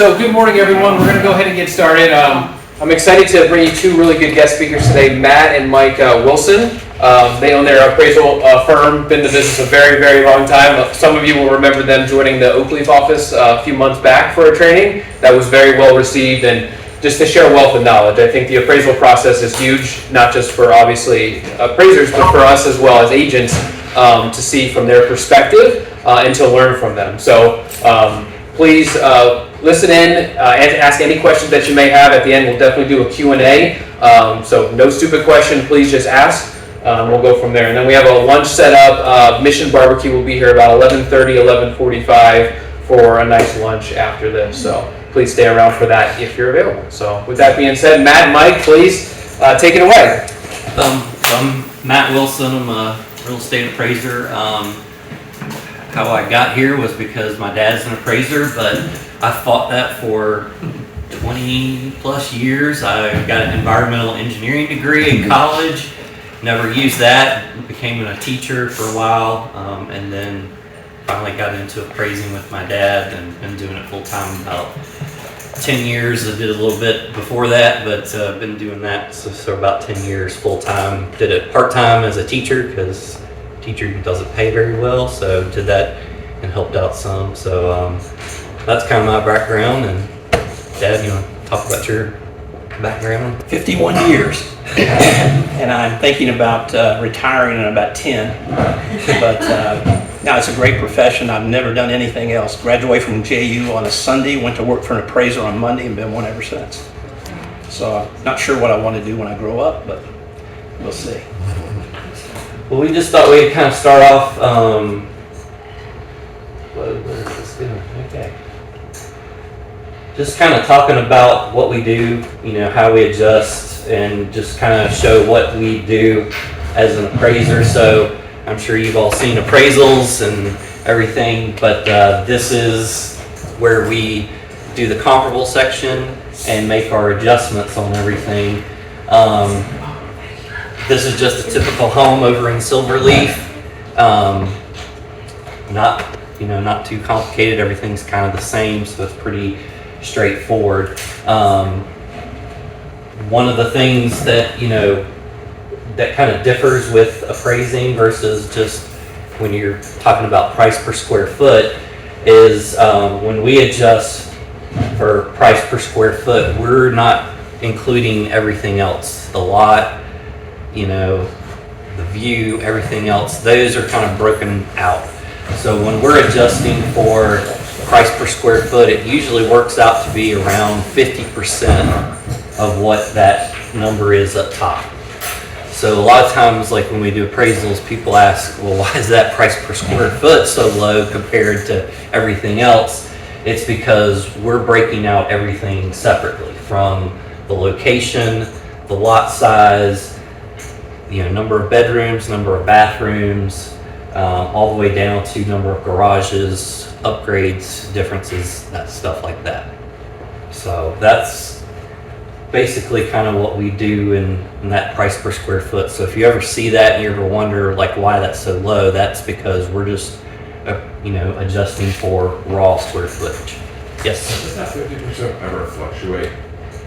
So good morning, everyone. We're going to go ahead and get started. I'm excited to bring you two really good guest speakers today, Matt and Mike Wilson. They own their appraisal firm, been in the business a very, very long time. Some of you will remember them joining the Oakleaf office a few months back for a training that was very well received, and just to share a wealth of knowledge. I think the appraisal process is huge, not just for obviously appraisers, but for us as well as agents to see from their perspective and to learn from them. So please listen in and ask any questions that you may have. At the end, we'll definitely do a Q&A. So no stupid question, please just ask. We'll go from there. And then we have a lunch set up. Mission Barbecue will be here about 11:30, 11:45 for a nice lunch after this. So please stay around for that if you're available. So with that being said, Matt and Mike, please take it away. I'm Matt Wilson. I'm a real estate appraiser. How I got here was because my dad's an appraiser, but I fought that for 20 plus years. I got an environmental engineering degree in college, never used that, became a teacher for a while, and then finally got into appraising with my dad and been doing it full time about 10 years. I did a little bit before that, but I've been doing that so about 10 years full time. Did it part time as a teacher because teacher doesn't pay very well, so did that and helped out some. So that's kind of my background. And Dad, you want to talk about your background? 51 years, and I'm thinking about retiring in about 10, but now it's a great profession. I've never done anything else. Graduated from JU on a Sunday, went to work for an appraiser on Monday, and been one ever since. So I'm not sure what I want to do when I grow up, but we'll see. Well, we just thought we'd kind of start off, what is this doing? Okay. Just kind of talking about what we do, you know, how we adjust, and just kind of show what we do as an appraiser. So I'm sure you've all seen appraisals and everything, but this is where we do the comparable section and make our adjustments on everything. This is just a typical home over in Silverleaf. Not too complicated. Everything's kind of the same, so it's pretty straightforward. One of the things that that kind of differs with appraising versus just when you're talking about price per square foot is when we adjust for price per square foot, we're not including everything else. The lot, the view, everything else, those are kind of broken out. So when we're adjusting for price per square foot, it usually works out to be around 50% of what that number is up top. So a lot of times, like when we do appraisals, people ask, well, why is that price per square foot so low compared to everything else? It's because we're breaking out everything separately, from the location, the lot size, number of bedrooms, number of bathrooms, all the way down to number of garages, upgrades, differences, that stuff like that. So that's basically kind of what we do in that price per square foot. So if you ever see that and you ever wonder why that's so low, that's because we're just adjusting for raw square footage. Yes? Does that 50% ever fluctuate?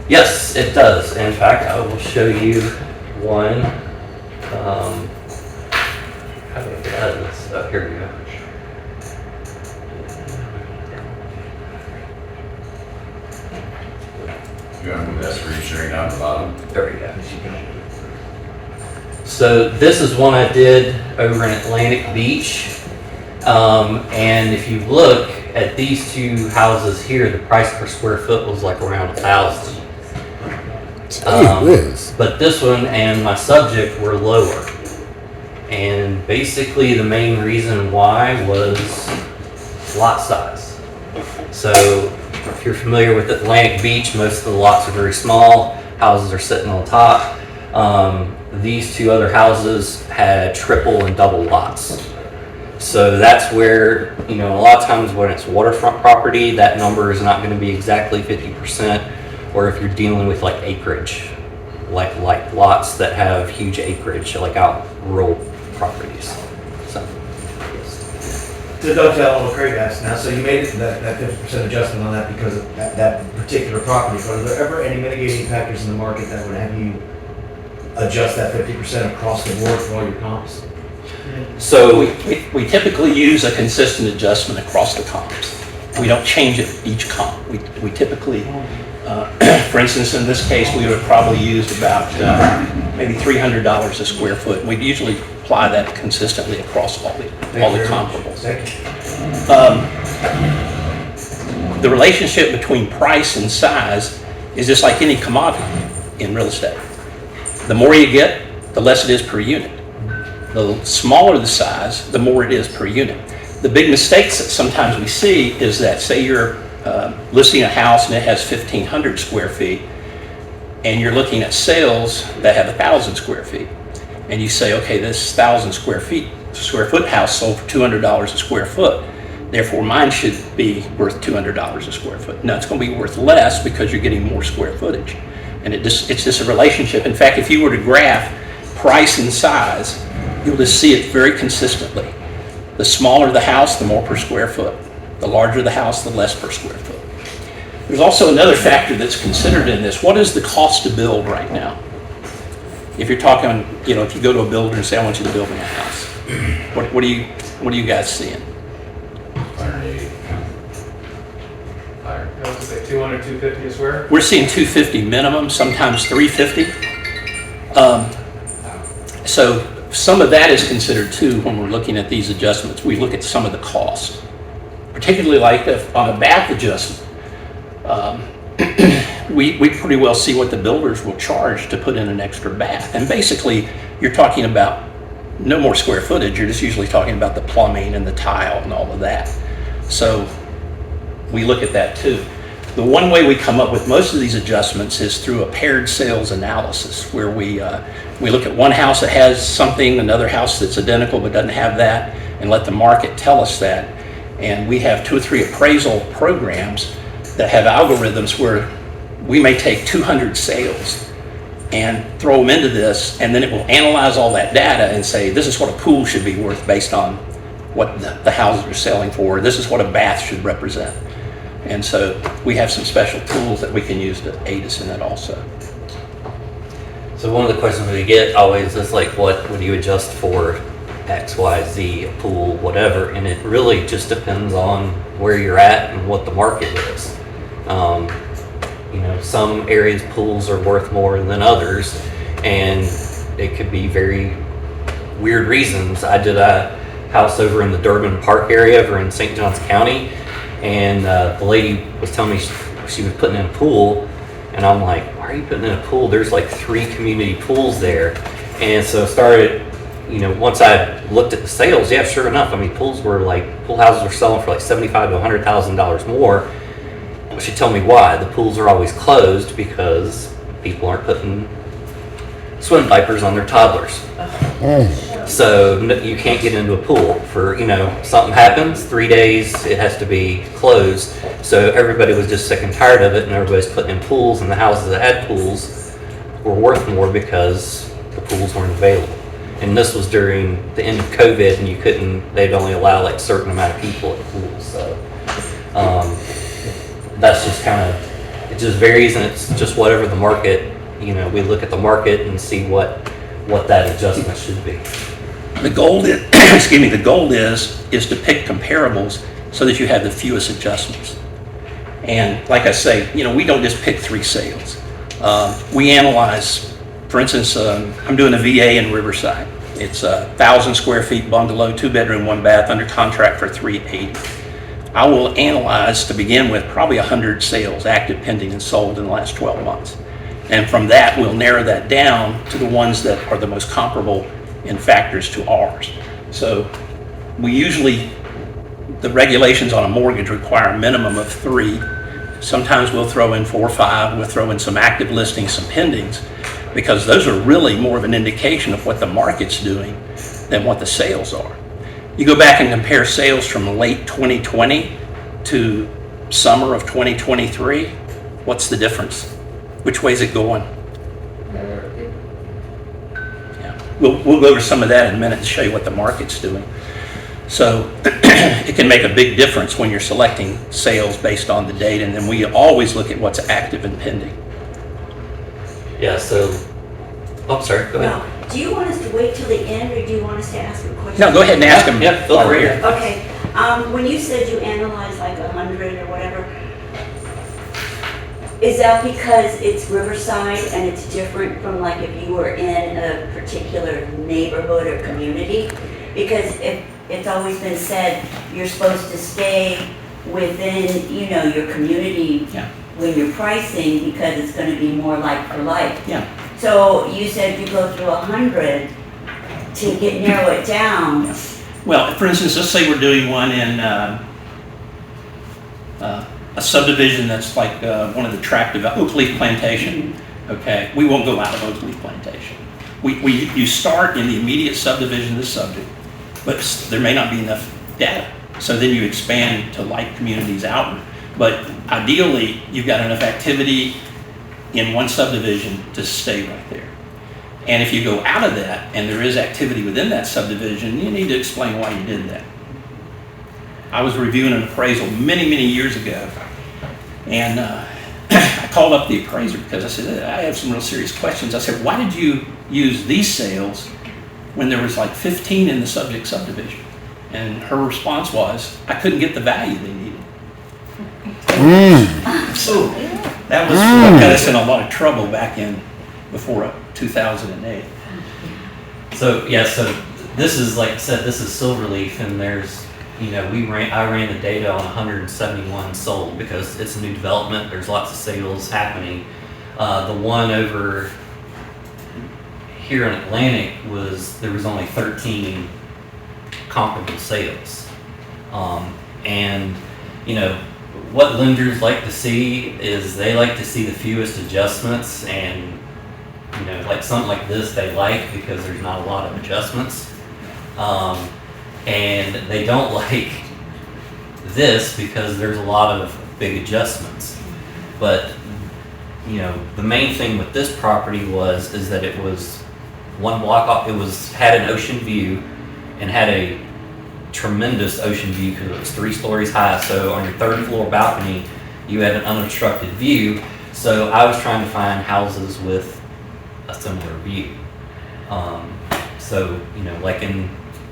Yes, it does. In fact, I will show you one. How do I get out of this? Oh, here we go. You want to move that screen sharing down to the bottom? There we go. So this is one I did over in Atlantic Beach. And if you look at these two houses here, the price per square foot was like around $1,000. But this one and my subject were lower. And basically the main reason why was lot size. So if you're familiar with Atlantic Beach, most of the lots are very small. Houses are sitting on top. These two other houses had triple and double lots. So that's where, a lot of times when it's waterfront property, that number is not going to be exactly 50%. Or if you're dealing with like acreage, like lots that have huge acreage, like out rural properties. So, yes. to dovetail on what Craig asked now, so you made it that 50% adjustment on that because of that particular property, but are there ever any mitigating factors in the market that would have you adjust that 50% across the board for all your comps? So, We typically use a consistent adjustment across the comps. We don't change it each comp. We typically, for instance, in this case, we would have probably used about maybe $300 a square foot. We'd usually apply that consistently across all the comparables. Thank you. The relationship between price and size is just like any commodity in real estate. The more you get, the less it is per unit. The smaller the size, the more it is per unit. The big mistakes that sometimes we see is that, say you're listing a house and it has 1,500 square feet, and you're looking at sales that have 1,000 square feet. And you say, okay, this 1,000 square foot house sold for $200 a square foot. Therefore, mine should be worth $200 a square foot. No, it's going to be worth less because you're getting more square footage. And it's just a relationship. In fact, if you were to graph price and size, you'll just see it very consistently. The smaller the house, the more per square foot. The larger the house, the less per square foot. There's also another factor that's considered in this. What is the cost to build right now? If you're talking, if you go to a builder and say, I want you to build me a house, what are you guys seeing? 180. Higher. I was gonna say 200, 250 a square. We're seeing 250 minimum, sometimes 350. So some of that is considered too when we're looking at these adjustments. We look at some of the costs, particularly like on a bath adjustment. We pretty well see what the builders will charge to put in an extra bath. And basically, you're talking about no more square footage. You're just usually talking about the plumbing and the tile and all of that. So we look at that too. The one way we come up with most of these adjustments is through a paired sales analysis, where we look at one house that has something, another house that's identical but doesn't have that, and let the market tell us that. And we have 2 or 3 appraisal programs that have algorithms where we may take 200 sales and throw them into this, and then it will analyze all that data and say, this is what a pool should be worth based on what the houses are selling for. This is what a bath should represent. And so we have some special tools that we can use to aid us in that also. So one of the questions we get always is like, what would you adjust for X, Y, Z, a pool, whatever? And it really just depends on where you're at and what the market is. Some areas pools are worth more than others, and it could be very weird reasons. I did a house over in the Durbin Park area over in St. Johns County, and the lady was telling me she was putting in a pool, and I'm like, why are you putting in a pool? There's like 3 community pools there. And so I started, once I looked at the sales, yeah, sure enough, pool houses were selling for like $75,000 to $100,000 more. She told me why. The pools are always closed because people aren't putting swim diapers on their toddlers. So you can't get into a pool for, something happens, 3 days, it has to be closed. So everybody was just sick and tired of it, and everybody's putting in pools, and the houses that had pools were worth more because the pools weren't available. And this was during the end of COVID, and they'd only allow like a certain amount of people at the pools. So that's just it just varies, and it's just whatever the market, we look at the market and see what that adjustment should be. The goal is, the goal is to pick comparables so that you have the fewest adjustments. And like I say, we don't just pick 3 sales. We analyze, for instance, I'm doing a VA in Riverside. It's 1,000 square feet bungalow, 2-bedroom, 1 bath, under contract for $380,000. I will analyze, to begin with, probably 100 sales, active, pending, and sold in the last 12 months. And from that, we'll narrow that down to the ones that are the most comparable in factors to ours. So the regulations on a mortgage require a minimum of 3. Sometimes we'll throw in 4 or 5. We'll throw in some active listings, some pendings, because those are really more of an indication of what the market's doing than what the sales are. You go back and compare sales from late 2020 to summer of 2023, what's the difference? Which way is it going? Yeah. We'll go over some of that in a minute to show you what the market's doing. So it can make a big difference when you're selecting sales based on the date, and then we always look at what's active and pending. Yeah, so, oh, sorry, go ahead. Well, do you want us to wait till the end, or do you want us to ask a question? No, go ahead and ask them. Yeah, feel while we're free. here. Okay, when you said you analyzed like 100 or whatever, is that because it's Riverside and it's different from like if you were in a particular neighborhood or community? Because if it's always been said you're supposed to stay within, you know, your community Yeah. when you're pricing, because it's going to be more like for like. Yeah. So you said you go through 100 to narrow it down. Well, for instance, let's say we're doing one in a subdivision that's like one of the tract of Oak Leaf Plantation. Okay, we won't go out of Oak Leaf Plantation. You start in the immediate subdivision of the subject, but there may not be enough data. So then you expand to like communities out. But ideally, you've got enough activity in one subdivision to stay right there. And if you go out of that and there is activity within that subdivision, you need to explain why you did that. I was reviewing an appraisal many, many years ago, and I called up the appraiser because I said, I have some real serious questions. I said, why did you use these sales when there was like 15 in the subject subdivision? And her response was, I couldn't get the value they needed. So that was what got us in a lot of trouble back in before 2008. So, yeah, so this is, like I said, this is Silverleaf, and there's, you know, I ran the data on 171 sold because it's a new development. There's lots of sales happening. The one over here in Atlantic there was only 13 comparable sales. And, you know, what lenders like to see is they like to see the fewest adjustments, and, you know, like something like this they like because there's not a lot of adjustments. And they don't like this because there's a lot of big adjustments. But, you know, the main thing with this property is that it was one block off. It had an ocean view and had a tremendous ocean view because it was 3 stories high. So on your 3rd floor balcony, you had an unobstructed view. So I was trying to find houses with a similar view. So, you know, like in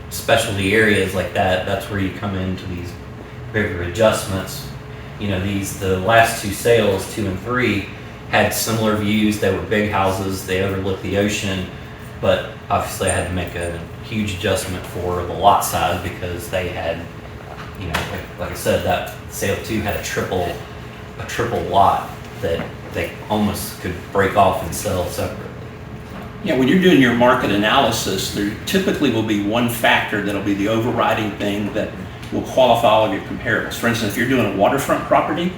specialty areas like that, that's where you come into these bigger adjustments. You know, the last 2 sales, 2 and 3, had similar views. They were big houses. They overlooked the ocean, but obviously I had to make a huge adjustment for the lot size because they had, you know, like I said, that sale 2 had a triple lot that they almost could break off and sell separately. Yeah, when you're doing your market analysis, there typically will be one factor that'll be the overriding thing that will qualify all of your comparables. For instance, if you're doing a waterfront property,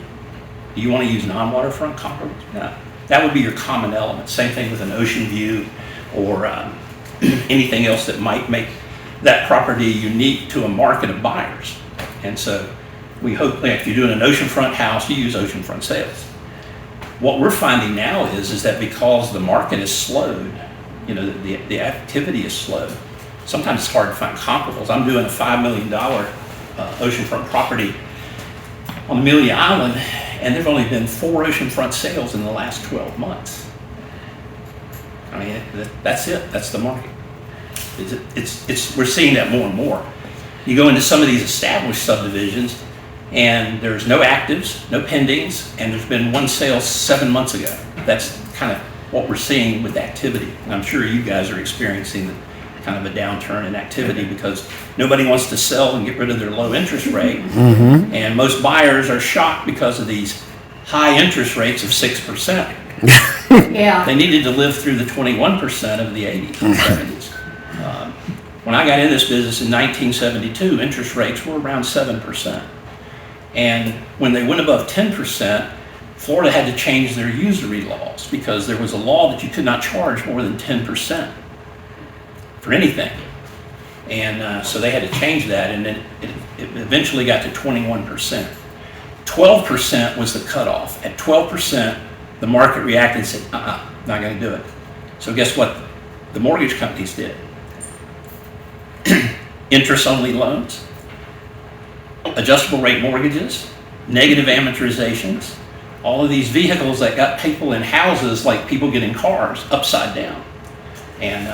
do you want to use non-waterfront comparables? Yeah, that would be your common element. Same thing with an ocean view or anything else that might make that property unique to a market of buyers. And so we hope that if you're doing an oceanfront house, you use oceanfront sales. What we're finding now is that because the market is slowed, you know, the activity is slow. Sometimes it's hard to find comparables. I'm doing a $5 million oceanfront property on Amelia Island, and there've only been 4 oceanfront sales in the last 12 months. I mean, that's it. That's the market. We're seeing that more and more. You go into some of these established subdivisions, and there's no actives, no pendings, and there's been 1 sale 7 months ago. That's kind of what we're seeing with activity. And I'm sure you guys are experiencing kind of a downturn in activity because nobody wants to sell and get rid of their low interest rate. Mm-hmm. And most buyers are shocked because of these high interest rates of 6%. Yeah. They needed to live through the 21% of the 80s and 70s. When I got in this business in 1972, interest rates were around 7%. And when they went above 10%, Florida had to change their usury laws because there was a law that you could not charge more than 10% for anything. And so they had to change that, and then it eventually got to 21%. 12% was the cutoff. At 12%, the market reacted and said, not going to do it. So guess what the mortgage companies did? interest-only loans, adjustable rate mortgages, negative amortizations, all of these vehicles that got people in houses like people get in cars upside down. And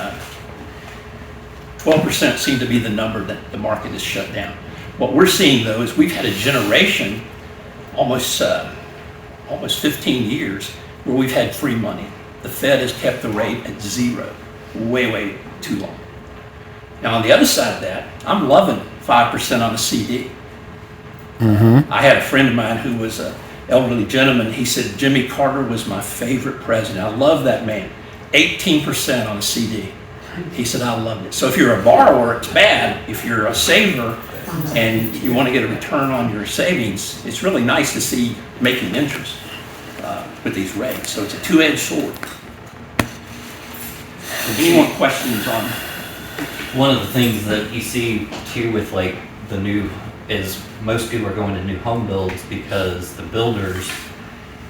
12% seemed to be the number that the market has shut down. What we're seeing though is we've had a generation, almost 15 years, where we've had free money. The Fed has kept the rate at 0, way too long. Now on the other side of that, I'm loving 5% on a CD. I had a friend of mine who was an elderly gentleman. He said, Jimmy Carter was my favorite president. I love that man. 18% on a CD. He said, I loved it. So if you're a borrower, it's bad. If you're a saver and you want to get a return on your savings, it's really nice to see making interest with these rates. So it's a two-edged sword. Any more questions on? One of the things that you see too with like the new is most people are going to new home builds because the builders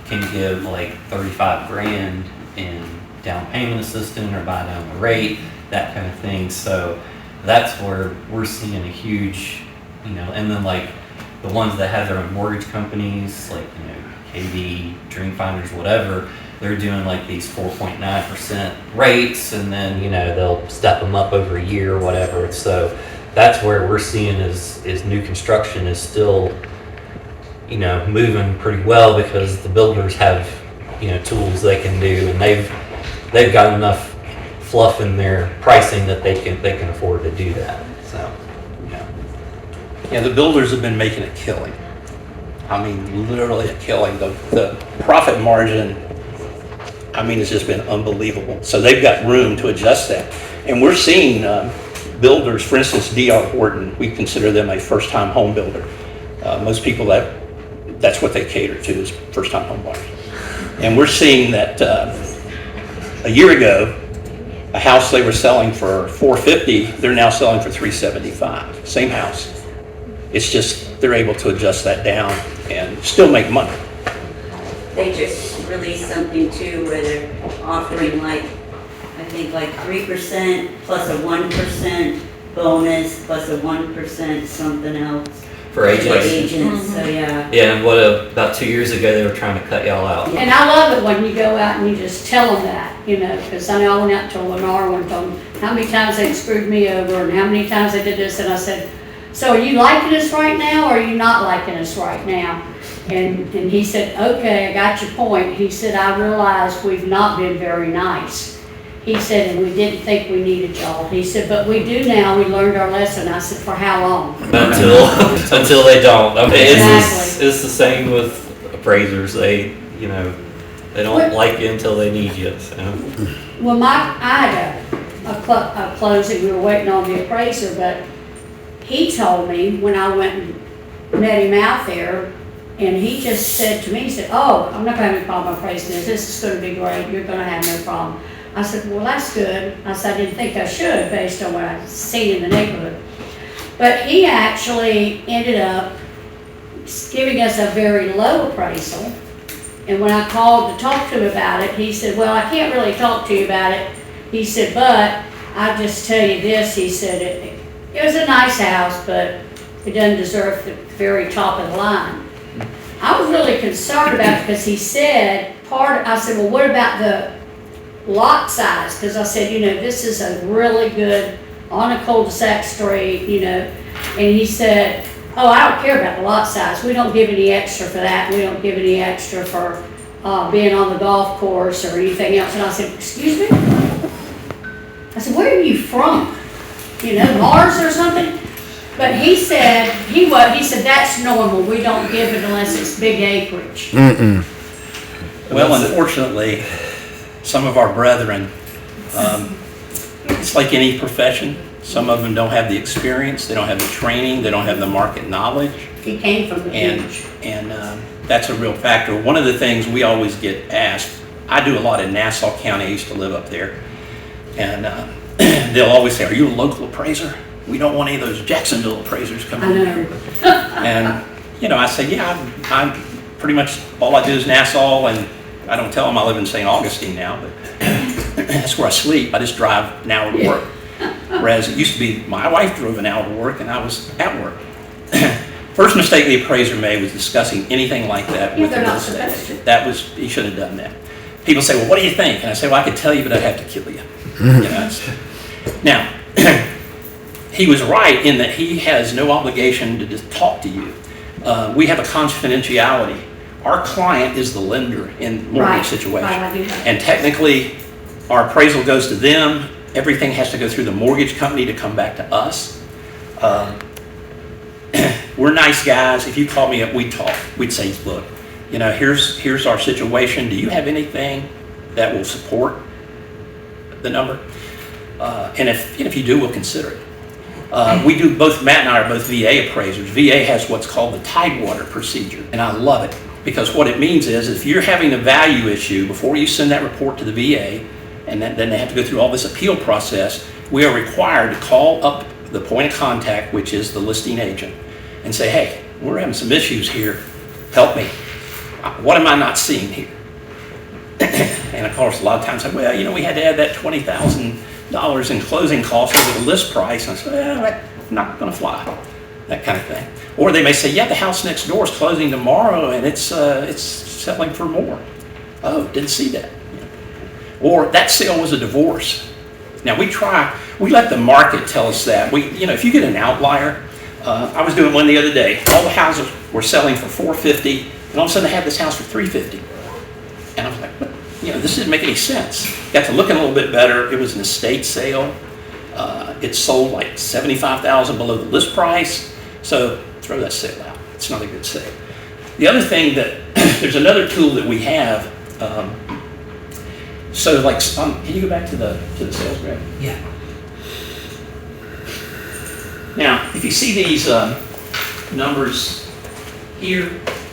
can give like 35 grand in down payment assistance or buy down the rate, that kind of thing. So that's where we're seeing a huge, and then like the ones that have their own mortgage companies, like, KD, Dreamfinders, whatever, they're doing like these 4.9% rates, and then, they'll step them up over a year or whatever. So that's where we're seeing is new construction is still, moving pretty well because the builders have, tools they can do, and they've got enough fluff in their pricing that they can afford to do that. So, Yeah, the builders have been making a killing. I mean, literally a killing. The profit margin, it's just been unbelievable. So they've got room to adjust that. And we're seeing builders, for instance, D.R. Horton, we consider them a first-time home builder. Most people, that's what they cater to, is first-time home buyers. And we're seeing that a year ago, a house they were selling for $450, they're now selling for $375. Same house. It's just they're able to adjust that down and still make money. They just released something too where they're offering like 3% plus a 1% bonus plus a 1% something else. for agents. Agents, so yeah. Yeah, and about 2 years ago, they were trying to cut y'all out. And I love it when you go out and you just tell them that, because I know I went out to Lennar one time, how many times they screwed me over and how many times they did this, and I said, so are you liking us right now or are you not liking us right now? And he said, okay, I got your point. He said, I realize we've not been very nice. He said, and we didn't think we needed y'all. He said, but we do now, we learned our lesson. I said, for how long? Until they don't. I mean, Exactly. it's the same with appraisers. They don't like you until they need you. So. Well, I had a closing, we were waiting on the appraiser, but he told me when I went and met him out there, and he just said to me, he said, oh, I'm not gonna have any problem appraising this. This is gonna be great. You're gonna have no problem. I said, well, that's good. I said, I didn't think I should based on what I've seen in the neighborhood. But he actually ended up giving us a very low appraisal. And when I called to talk to him about it, he said, well, I can't really talk to you about it. He said, but I'll just tell you this. He said, it was a nice house, but it doesn't deserve the very top of the line. I was really concerned about it because he said, I said, well, what about the lot size? Because I said, this is a really good, on a cul-de-sac street, and he said, oh, I don't care about the lot size. We don't give any extra for that. We don't give any extra for being on the golf course or anything else. And I said, excuse me? I said, where are you from? Mars or something? But he said, he said, that's normal. We don't give it unless it's big acreage. Well, unfortunately, some of our brethren, it's like any profession. Some of them don't have the experience, they don't have the training, they don't have the market knowledge. He came from the beach. And that's a real factor. One of the things we always get asked, I do a lot in Nassau County, I used to live up there, and they'll always say, are you a local appraiser? We don't want any of those Jacksonville appraisers coming in here. And, I say, yeah, I'm pretty much, all I do is Nassau, and I don't tell them I live in St. Augustine now, but that's where I sleep. I just drive an hour to work. Whereas it used to be my wife drove an hour to work and I was at work. First mistake the appraiser made was discussing anything like that Yeah, with the they're real not estate supposed to. agent. That was, he should have done that. People say, well, what do you think? And I say, well, I could tell you, but I'd have to kill you. You know, now, he was right in that he has no obligation to just talk to you. We have a confidentiality. Our client is the lender in mortgage Right, situation. right, I do that. And technically, our appraisal goes to them. Everything has to go through the mortgage company to come back to us. We're nice guys. If you called me up, we'd talk. We'd say, look, you know, here's our situation. Do you have anything that will support the number? And if you do, we'll consider it. We do, both Matt and I are both VA appraisers. VA has what's called the Tidewater procedure, and I love it because what it means is if you're having a value issue before you send that report to the VA, and then they have to go through all this appeal process, we are required to call up the point of contact, which is the listing agent, and say, hey, we're having some issues here. Help me. What am I not seeing here? And of course, a lot of times, I say, well, you know, we had to add that $20,000 in closing costs over the list price. And I say, well, that's not going to fly. That kind of thing. Or they may say, yeah, the house next door is closing tomorrow and it's selling for more. Oh, didn't see that. Or that sale was a divorce. Now we let the market tell us that. You know, if you get an outlier, I was doing one the other day. All the houses were selling for $450, and all of a sudden they had this house for $350. And I was like, what? You know, this didn't make any sense. Got to looking a little bit better. It was an estate sale. It sold like $75,000 below the list price. So throw that sale out. It's not a good sale. The other thing that there's another tool that we have. So like, can you go back to the sales graph? Yeah. Now, if you see these numbers here,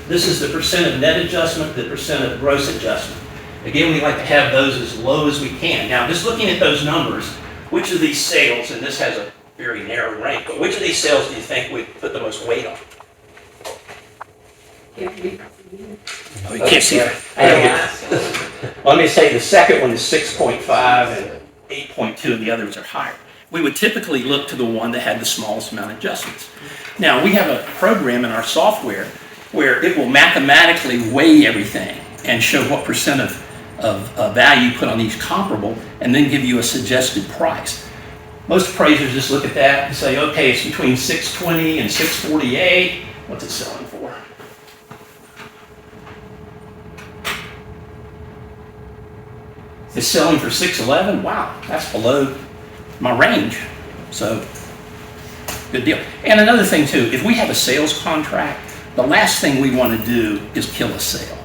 this is the percent of net adjustment, the percent of gross adjustment. Again, we like to have those as low as we can. Now, just looking at those numbers, which of these sales, and this has a very narrow range, but which of these sales do you think we put the most weight on? Oh, you can't see it. Well, let me say the second one is 6.5 and 8.2, and the others are higher. We would typically look to the one that had the smallest amount of adjustments. Now, we have a program in our software where it will mathematically weigh everything and show what percent of value put on each comparable, and then give you a suggested price. Most appraisers just look at that and say, okay, it's between 620 and 648. What's it selling for? It's selling for 611. Wow, that's below my range. So, good deal. And another thing too, if we have a sales contract, the last thing we want to do is kill a sale.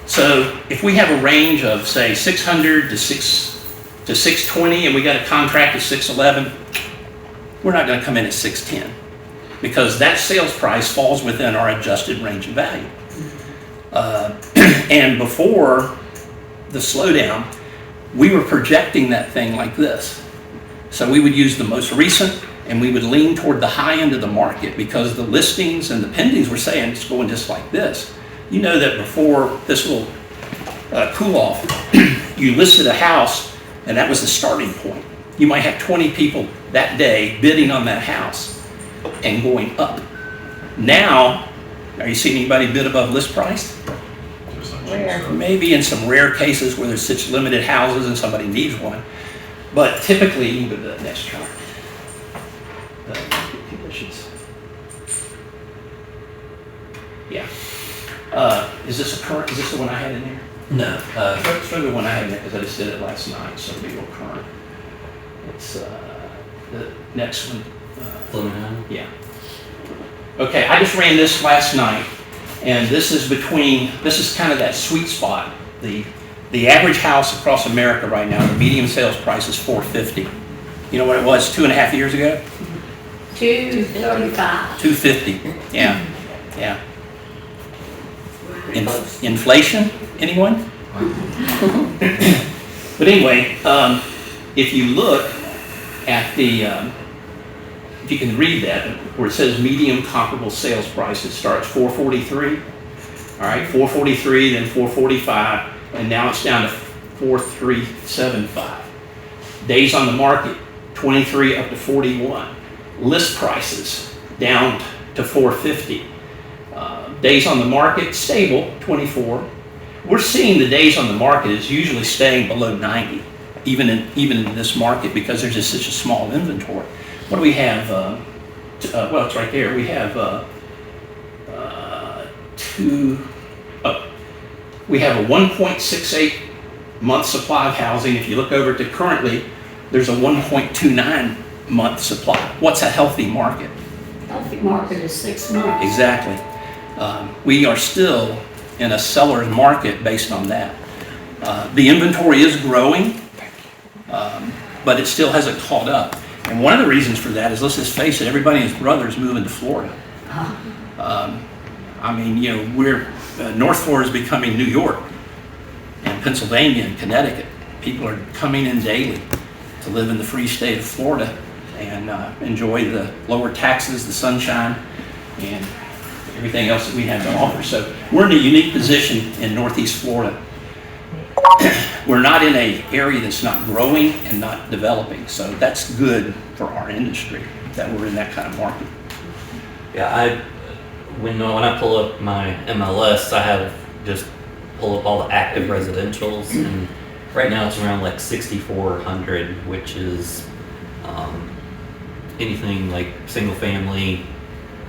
So if we have a range of say 600 to 620 and we got a contract at 611, we're not going to come in at 610 because that sales price falls within our adjusted range of value. And before the slowdown, we were projecting that thing like this. So we would use the most recent and we would lean toward the high end of the market because the listings and the pendings were saying it's going just like this. You know that before this little cool off, you listed a house and that was the starting point. You might have 20 people that day bidding on that house and going up. Now, are you seeing anybody bid above list price? Maybe in some rare cases where there's such limited houses and somebody needs one. But typically, you can go to the next chart. Market conditions. Yeah. Is this the one I had in there? No. Throw the one I had in there because I just did it last night, so it'll be real current. It's the next one. Fluminense. Yeah. Okay, I just ran this last night, and this is kind of that sweet spot. The average house across America right now, the median sales price is $450. You know what it was 2.5 years ago? $235. $250. Yeah. Inflation? Anyone? But anyway, if you look at if you can read that, where it says median comparable sales price, it starts $443. All right, $443, then $445, and now it's down to $4,375. Days on the market, 23 up to 41. List prices down to 450. Days on the market, stable, 24. We're seeing the days on the market is usually staying below 90, even in this market, because there's just such a small inventory. What do we have? Well, it's right there. We have we have a 1.68 month supply of housing. If you look over to currently, there's a 1.29 month supply. What's a healthy market? Healthy market is 6 months. Exactly. We are still in a seller's market based on that. The inventory is growing, but it still hasn't caught up. And one of the reasons for that is, let's just face it, everybody and his brother is moving to Florida. I mean, you know, North Florida is becoming New York, and Pennsylvania and Connecticut. People are coming in daily to live in the free state of Florida and enjoy the lower taxes, the sunshine, and everything else that we have to offer. So we're in a unique position in Northeast Florida. We're not in an area that's not growing and not developing. So that's good for our industry, that we're in that kind of market. Yeah, when I pull up my MLS, I have just pull up all the active residentials, and right now it's around like 6,400, which is anything like single family,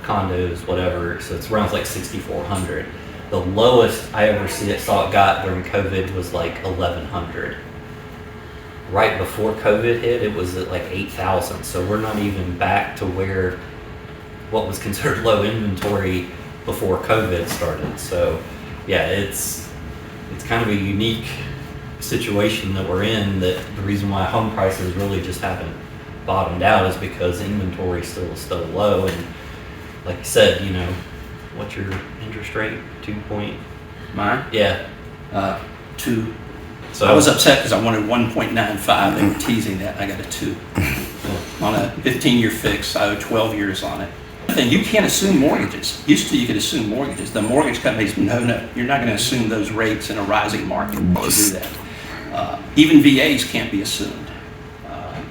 condos, whatever. So it's around like 6,400. The lowest I ever saw it got during COVID was like 1,100. Right before COVID hit, it was at like 8,000. So we're not even back to where what was considered low inventory before COVID started. So yeah, it's kind of a unique situation that we're in, that the reason why home prices really just haven't bottomed out is because inventory still is so low. And like you said, you know, what's your interest rate? 2 point? Mine? Yeah. 2. So I was upset because I wanted 1.95. They were teasing that. I got a 2. On a 15-year fix, I owe 12 years on it. And you can't assume mortgages. Used to, you could assume mortgages. The mortgage companies, no, you're not going to assume those rates in a rising market to do that. Even VAs can't be assumed.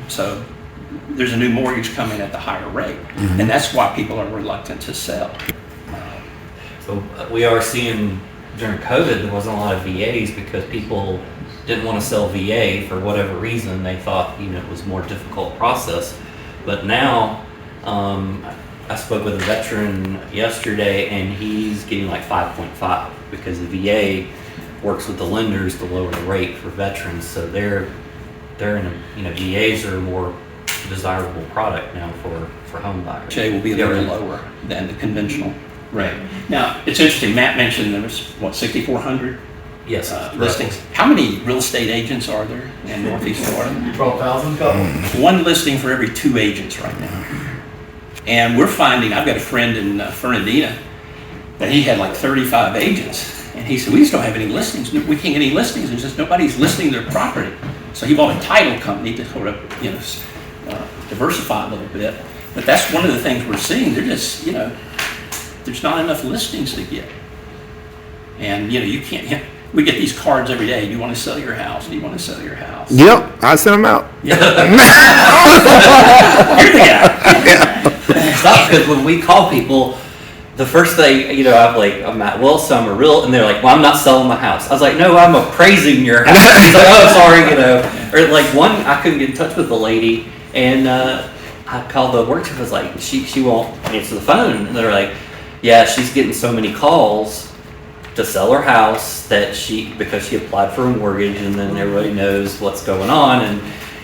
So there's a new mortgage coming at the higher rate, and that's why people are reluctant to sell. So we are seeing during COVID, there wasn't a lot of VAs because people didn't want to sell VA for whatever reason. They thought, you know, it was a more difficult process. But now, I spoke with a veteran yesterday, and he's getting like 5.5 because the VA works with the lenders to lower the rate for veterans. So they're in a, you know, VAs are a more desirable product now for home buyers. Jay will be a little lower than the conventional rate. Now, it's interesting, Matt mentioned there was, 6,400 Yes. listings. How many real estate agents are there in Northeast Florida? 12,000? One listing for every 2 agents right now. And we're finding, I've got a friend in Fernandina that he had like 35 agents. And he said, we just don't have any listings. We can't get any listings. There's just nobody's listing their property. So he bought a title company to sort of, you know, diversify a little bit. But that's one of the things we're seeing. They're just, you know, there's not enough listings to get. And, you know, you can't, we get these cards every day. Do you want to sell your house? Do you want to sell your house? Yep, I sent them out. Yeah. You're the guy. It's not because when we call people, the first thing, you know, I'm at I'm a real, and they're like, well, I'm not selling my house. I was like, no, I'm appraising your house. He's like, oh, sorry, you know. Or like one, I couldn't get in touch with the lady, and I called the work. She was like, she won't answer the phone. And they're like, yeah, she's getting so many calls to sell her house that because she applied for a mortgage, and then everybody knows what's going on,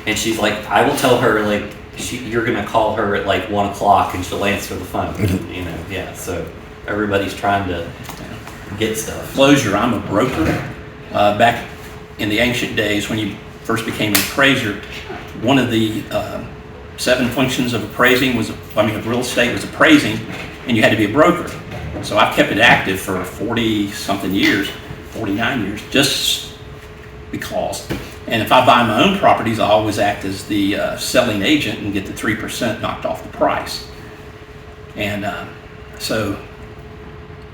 and she's like, I will tell her, like, you're gonna call her at like 1 o'clock and she'll answer the phone. You know, yeah. So everybody's trying to get stuff. Closure. I'm a broker. Back in the ancient days when you first became an appraiser, one of the 7 functions of appraising of real estate was appraising, and you had to be a broker. So I've kept it active for 40 something years, 49 years, just because. And if I buy my own properties, I always act as the selling agent and get the 3% knocked off the price. And so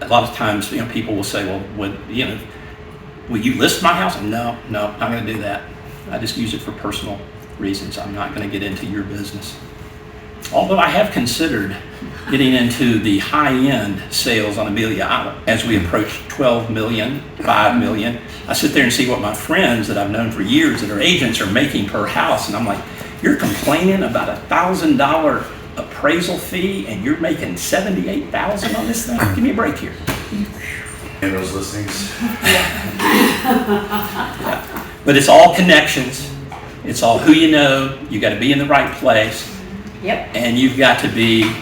a lot of times, you know, people will say, well, will you list my house? No, not going to do that. I just use it for personal reasons. I'm not going to get into your business. Although I have considered getting into the high-end sales on Amelia Island as we approach 12 million, 5 million. I sit there and see what my friends that I've known for years that are agents are making per house, and I'm like, you're complaining about $1,000 appraisal fee and you're making $78,000 on this thing? Give me a break here. And those listings. Yeah. But it's all connections. It's all who you know. You got to be in the right place. Yep. And you've got to be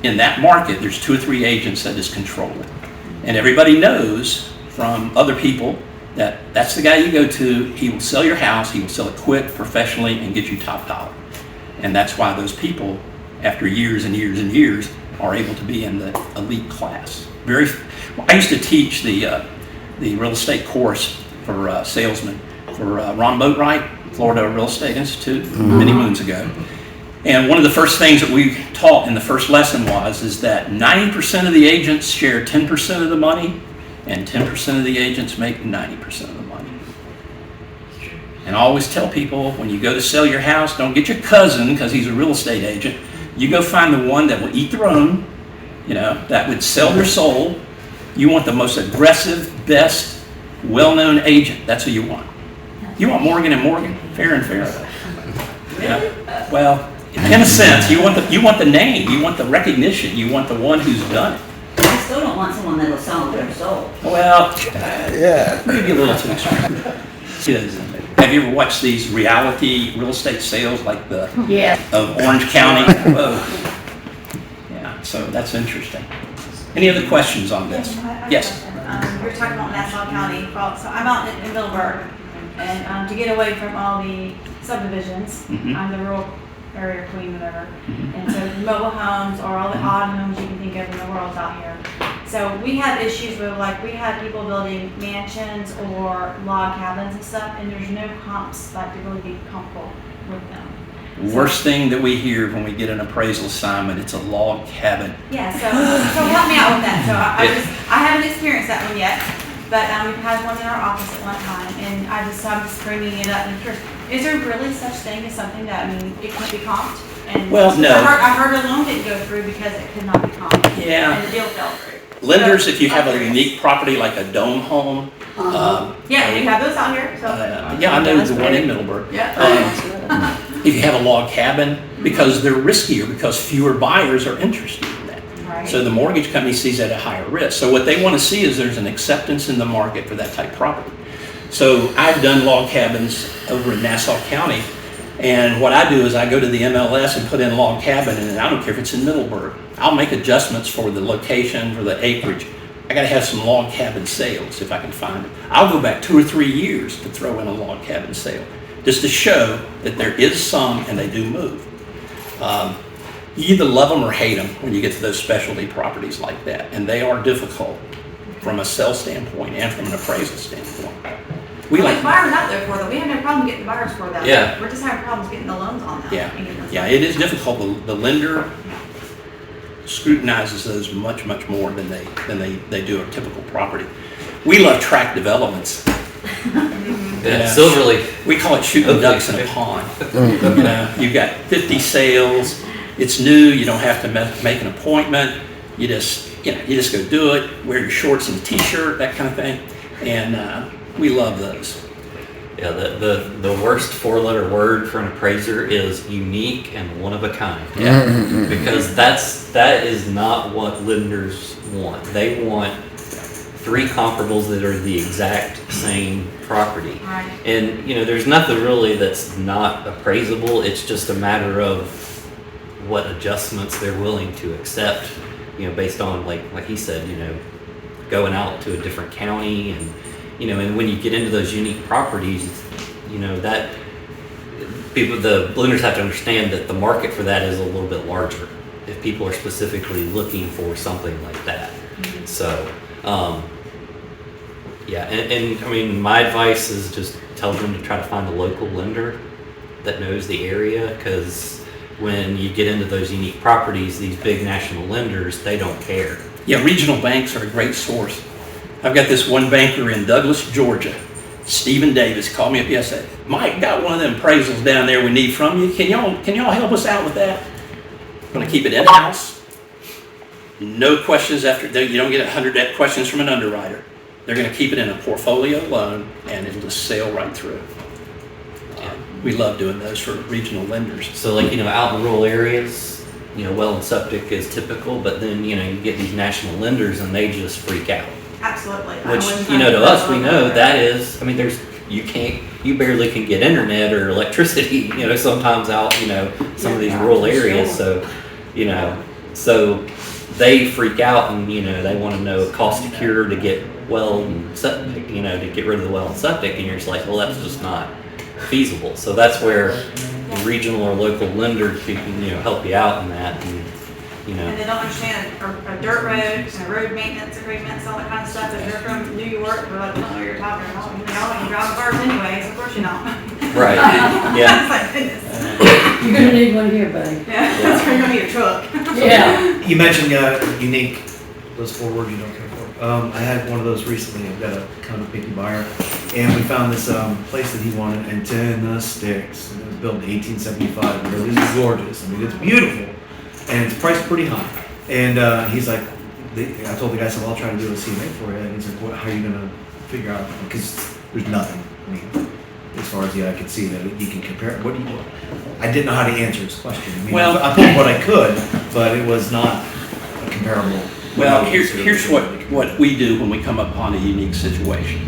in that market. There's 2 or 3 agents that just control it. And everybody knows from other people that that's the guy you go to. He will sell your house. He will sell it quick, professionally, and get you top dollar. And that's why those people, after years and years and years, are able to be in the elite class. I used to teach the real estate course for salesmen for Ron Boatwright, Florida Real Estate Institute, many moons ago. And one of the first things that we taught in the first lesson is that 90% of the agents share 10% of the money, and 10% of the agents make 90% of the money. And I always tell people, when you go to sell your house, don't get your cousin because he's a real estate agent. You go find the one that will eat their own, that would sell their soul. You want the most aggressive, best, well-known agent. That's who you want. You want Morgan & Morgan, fair and fair. Really? Well, in a sense, you want the name, you want the recognition, you want the one who's done it. I still don't want someone that'll sell their soul. Well, maybe a little too extreme. Have you ever watched these reality real estate sales like of Orange County? Whoa. Yeah, so that's interesting. Any other questions on this? Yes. You're talking about Nassau County. Well, so I'm out in Middleburg, and to get away from all the subdivisions, I'm the rural area queen, whatever. And so mobile homes or all the odd homes you can think of in the world out here. So we have issues with, we have people building mansions or log cabins and stuff, and there's no comps to really be comfortable with them. Worst thing that we hear when we get an appraisal assignment, it's a log cabin. Yeah, so help me out with that. So I haven't experienced that one yet, but we've had one in our office at one time, and I'm just bringing it up. And is there really such thing as something that, it can't be comped? And Well, no. I heard a loan didn't go through because it could not be comped. Yeah. And the deal fell through. Lenders, if you have a unique property like a dome home. Yeah, we have those out here. So. Yeah, I know the one in Middleburg. Yeah. If you have a log cabin, because they're riskier, because fewer buyers are interested in that. Right. So the mortgage company sees that at higher risk. So what they want to see is there's an acceptance in the market for that type of property. So I've done log cabins over in Nassau County, and what I do is I go to the MLS and put in log cabin, and I don't care if it's in Middleburg. I'll make adjustments for the location, for the acreage. I got to have some log cabin sales if I can find it. I'll go back 2 or 3 years to throw in a log cabin sale, just to show that there is some and they do move. You either love them or hate them when you get to those specialty properties like that, and they are difficult from a sales standpoint and from an appraisal standpoint. We like buyers out there for them. We have no problem getting buyers for that. Yeah. We're just having problems getting the loans on that. Yeah, it is difficult. The lender scrutinizes those much more than they do a typical property. We love tract developments. Silverleaf. We call it shooting ducks in a pond. You've got 50 sales. It's new. You don't have to make an appointment. You just go do it. Wear your shorts and a t-shirt, that kind of thing, and we love those. Yeah, the worst 4-letter word for an appraiser is unique and one of a kind. Yeah. Because that is not what lenders want. They want 3 comparables that are the exact same property. Right. And there's nothing really that's not appraisable. It's just a matter of what adjustments they're willing to accept, based on like he said, going out to a different county and and when you get into those unique properties, that the lenders have to understand that the market for that is a little bit larger if people are specifically looking for something like that. Mm-hmm. So, and my advice is just tell them to try to find a local lender that knows the area, because when you get into those unique properties, these big national lenders, they don't care. Yeah, regional banks are a great source. I've got this one banker in Douglas, Georgia. Stephen Davis called me up yesterday. Mike, got one of them appraisals down there we need from you. Can y'all help us out with that? Going to keep it in-house. No questions after, you don't get 100 questions from an underwriter. They're going to keep it in a portfolio loan and it'll just sail right through. And we love doing those for regional lenders. So like, out in rural areas, well and septic is typical, but then, you get these national lenders and they just freak out. Absolutely. Which, to us, we know that is, you barely can get internet or electricity, sometimes out, some of these rural areas, so, so they freak out and, they want to know cost to cure to get well and septic, to get rid of the well and septic, and you're just like, well, that's just not feasible. So that's where the regional or local lender can, help you out in that, and, And they don't understand a dirt road and road maintenance agreements, all that kind of stuff. If you're from New York, we're like, I don't know what you're talking about. You drive cars anyways, of course you don't. Right, yeah. It's like, goodness. You're gonna need one here, buddy. Yeah, that's where you're gonna need a truck. Yeah. You mentioned unique, those 4 words you don't care for. I had one of those recently. I've got a kind of a picky buyer, and we found this place that he wanted, antenna sticks. And it was built in 1875. And it was gorgeous. It's beautiful, and it's priced pretty high. And he's like, I told the guy, I said, well, I'll try to do a CMA for you. And he's like, how are you gonna figure out? Because there's nothing. As far as the eye can see, that you can compare. I didn't know how to answer his question. Well, I pulled what I could, but it was not a comparable. Well, here's what we do when we come upon a unique situation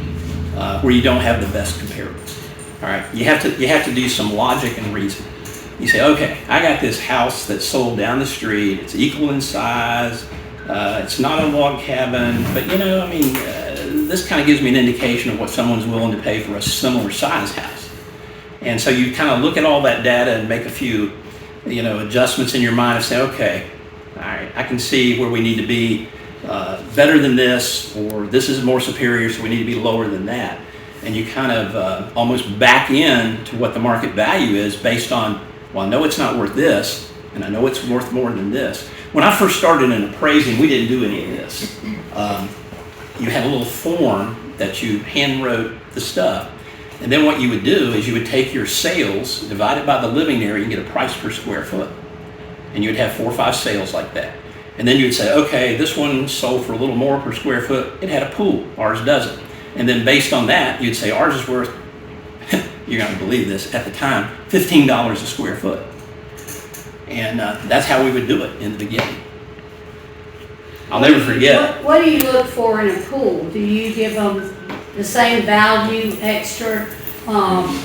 where you don't have the best comparables. All right, you have to do some logic and reason. You say, okay, I got this house that's sold down the street. It's equal in size. It's not a log cabin, but this kind of gives me an indication of what someone's willing to pay for a similar size house. And so you kind of look at all that data and make a few, adjustments in your mind and say, okay, all right, I can see where we need to be better than this, or this is more superior, so we need to be lower than that. And you kind of almost back in to what the market value is based on, well, I know it's not worth this, and I know it's worth more than this. When I first started in appraising, we didn't do any of this. You had a little form that you hand wrote the stuff. And then what you would do is you would take your sales, divide it by the living area, and get a price per square foot. And you would have 4 or 5 sales like that. And then you would say, okay, this one sold for a little more per square foot. It had a pool, ours doesn't. And then based on that, you'd say ours is worth, you're not gonna believe this, at the time, $15 a square foot. And that's how we would do it in the beginning. I'll never forget. What do you look for in a pool? Do you give them the same value, extra?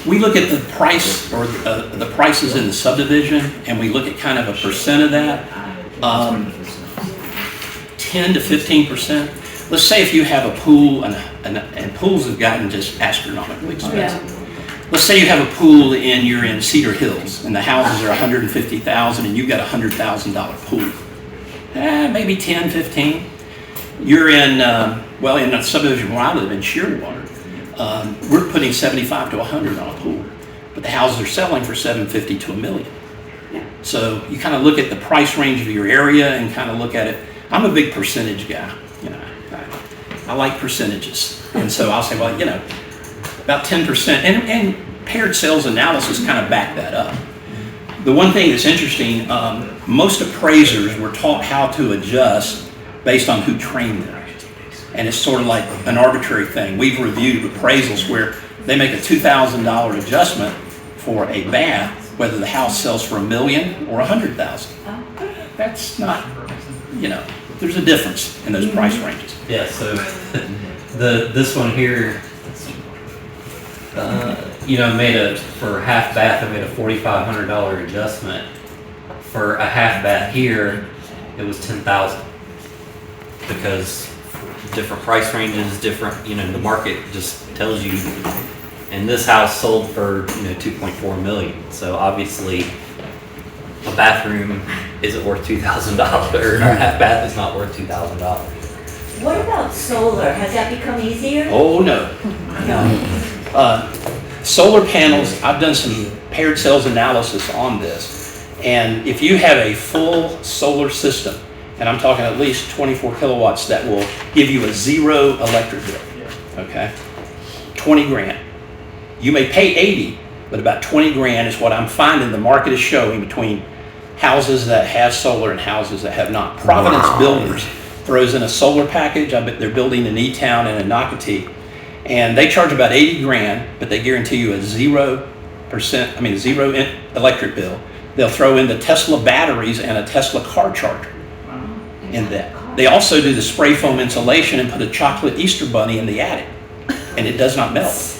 We look at the price or the prices in the subdivision, and we look at kind of a percent of that, 10 to 15%. Let's say if you have a pool, and pools have gotten just astronomically expensive. Yeah. Let's say you have a pool and you're in Cedar Hills, and the houses are $150,000, and you've got a $100,000 pool. Maybe 10, 15. You're in, in a subdivision where I live in Shearwater, we're putting 75 to 100 on a pool, but the houses are selling for 750 to $1 million. So you kind of look at the price range of your area and kind of look at it. I'm a big percentage guy. I like percentages, and so I'll say, well, about 10%, and paired sales analysis kind of back that up. The one thing that's interesting, most appraisers were taught how to adjust based on who trained them. And it's sort of like an arbitrary thing. We've reviewed appraisals where they make a $2,000 adjustment for a bath, whether the house sells for $1 million or $100,000. That's not, there's a difference in those price ranges. Yeah, so this one here, for a half bath, I made a $4,500 adjustment. For a half bath here, it was $10,000 because different price ranges, different, the market just tells you. And this house sold for, $2.4 million. So obviously, a bathroom isn't worth $2,000, or a half bath is not worth $2,000. What about solar? Has that become easier? Oh, no. Solar panels, I've done some paired sales analysis on this. And if you have a full solar system, and I'm talking at least 24 kilowatts, that will give you a 0 electric bill, okay? 20 grand. You may pay 80, but about 20 grand is what I'm finding the market is showing between houses that have solar and houses that have not. Providence Builders throws in a solar package. I bet they're building in E-Town and in Nocatee, and they charge about 80 grand, but they guarantee you a 0% electric bill. They'll throw in the Tesla batteries and a Tesla car charger in that. They also do the spray foam insulation and put a chocolate Easter bunny in the attic, and it does not melt.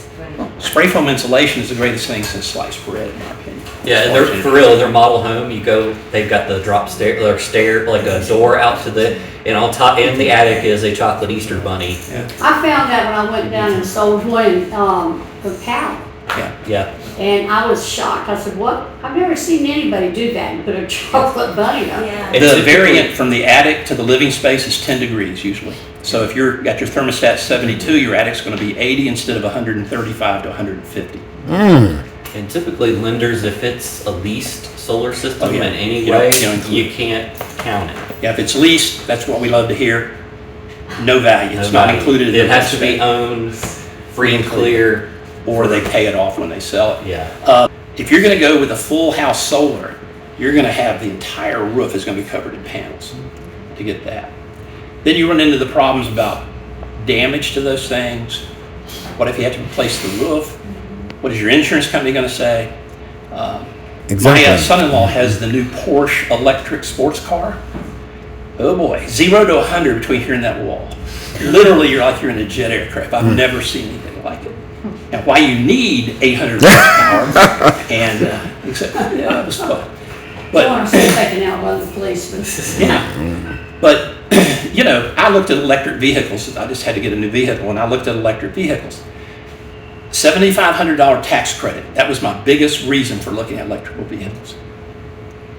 Spray foam insulation is the greatest thing since sliced bread, in my opinion. Yeah, and they're for real. Their model home, you go, they've got the drop stair, like a door out to the, and on top in the attic is a chocolate Easter bunny. Yeah. I found that when I went down and sold one for power. Yeah. And I was shocked. I said, what? I've never seen anybody do that and put a chocolate bunny up. Yeah. It's The typically- variant from the attic to the living space is 10 degrees usually. So if you're got your thermostat 72, your attic's going to be 80 instead of 135 to 150. And typically lenders, if it's a leased solar system Oh, yeah. in any You don't- way, you don't include you it. can't count it. Yeah, if it's leased, that's what we love to hear. No value. It's No not value. included in It the has to be thermostat. owned, free and clear. Or they pay it off when they sell it. Yeah. If you're going to go with a full house solar, you're going to have the entire roof is going to be covered in panels to get that. Then you run into the problems about damage to those things. What if you have to replace the roof? What is your insurance company going to say? My son-in-law has the new Porsche electric sports car. Oh boy, 0 to 100 between here and that wall. Literally, you're like you're in a jet aircraft. I've never seen anything like it. And why you need 800 horsepower, and except, yeah, it was fun. I want But to say taking out one of the policemen. yeah, but you know, I looked at electric vehicles. I just had to get a new vehicle, and I looked at electric vehicles. $7,500 tax credit. That was my biggest reason for looking at electrical vehicles.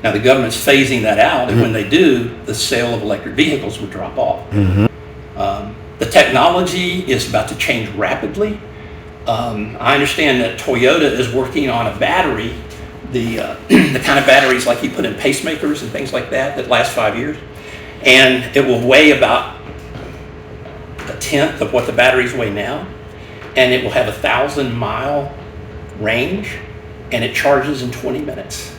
Now the government's phasing that out, and when they do, the sale of electric vehicles would drop off. The technology is about to change rapidly. I understand that Toyota is working on a battery, the kind of batteries like you put in pacemakers and things like that last 5 years, and it will weigh about a tenth of what the batteries weigh now, and it will have 1,000-mile range, and it charges in 20 minutes.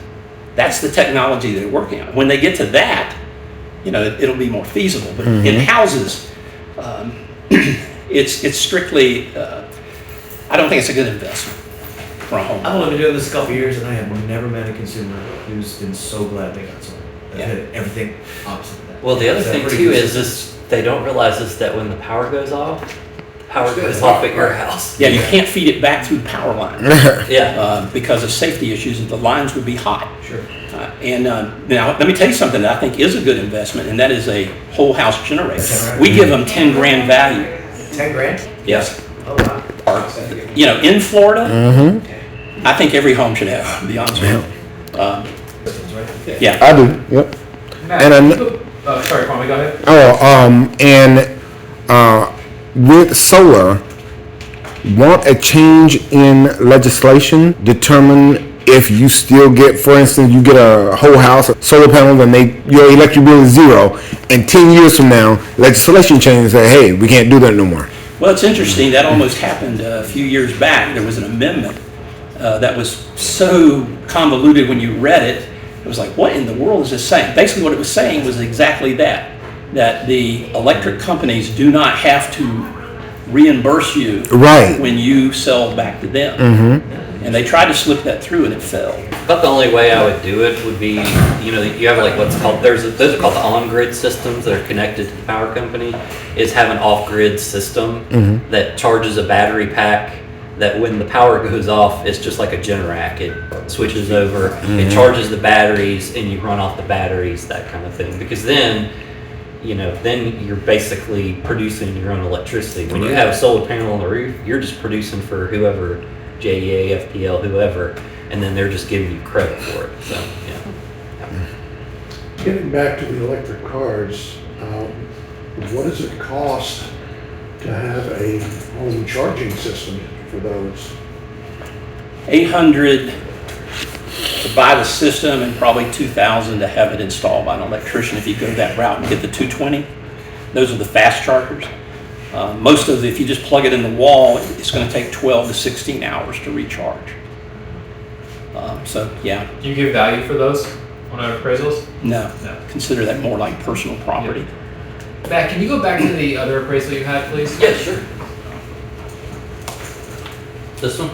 That's the technology they're working on. When they get to that, you know, it'll be more feasible. But in houses, it's strictly, I don't think it's a good investment for a home. I've only been doing this a couple of years, and I have never met a consumer who's been so glad they got solar. I've had everything opposite of that. Well, the other So thing pretty too consistent. is they don't realize is that when the power goes off, the power goes off at your house. Yeah, you can't feed it back through the power line Yeah. because of safety issues. The lines would be hot. Sure. Now, let me tell you something that I think is a good investment, and that is a whole house generator. Right. We give them 10 grand value. 10 grand? Yes. Oh, wow. You know, in Florida, I think every home should have, to be honest with you. Systems, right? Yeah. I do, yep. Matt, And sorry, Kwame, go ahead. With solar, won't a change in legislation determine if you still get, for instance, you get a whole house of solar panels and your electric bill is 0, and 10 years from now, legislation changes and say, hey, we can't do that no more. Well, it's interesting. That almost happened a few years back. There was an amendment that was so convoluted when you read it. It was like, what in the world is this saying? Basically, what it was saying was exactly that the electric companies do not have to reimburse you Right. when you sell back to them. And they tried to slip that through, and it failed. But the only way I would do it would be, you know, you have like what's called, those are called the on-grid systems that are connected to the power company, is have an off-grid system that charges a battery pack that when the power goes off, it's just like a Generac. It switches over, it charges the batteries, and you run off the batteries, that kind of thing. Because then, you know, then you're basically producing your own electricity. When you have a solar panel on the roof, you're just producing for whoever, JEA, FPL, whoever, and then they're just giving you credit for it. So, yeah. Getting back to the electric cars, what does it cost to have a home charging system for those? $800 to buy the system, and probably $2,000 to have it installed by an electrician if you go that route and get the 220. Those are the fast chargers. Most of if you just plug it in the wall, it's going to take 12 to 16 hours to recharge. So yeah, Do you give value for those on our appraisals? no, No. consider that more like personal property. Matt, can you go back to the other appraisal you had, please? Yeah, sure. This one?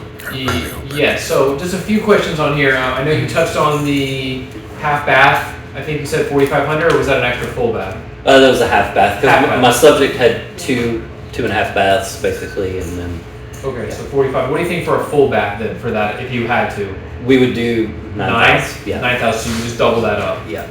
Yeah, so just a few questions on here. I know you touched on the half bath. I think you said 4,500, or was that an extra full bath? That was a half bath, Half because bath. my subject had two and a half baths, basically, and then Okay, so 45. What do you think for a full bath then, for that, if you had to? we would do 9,000. Yeah. 9,000, so you just double that up. Yeah.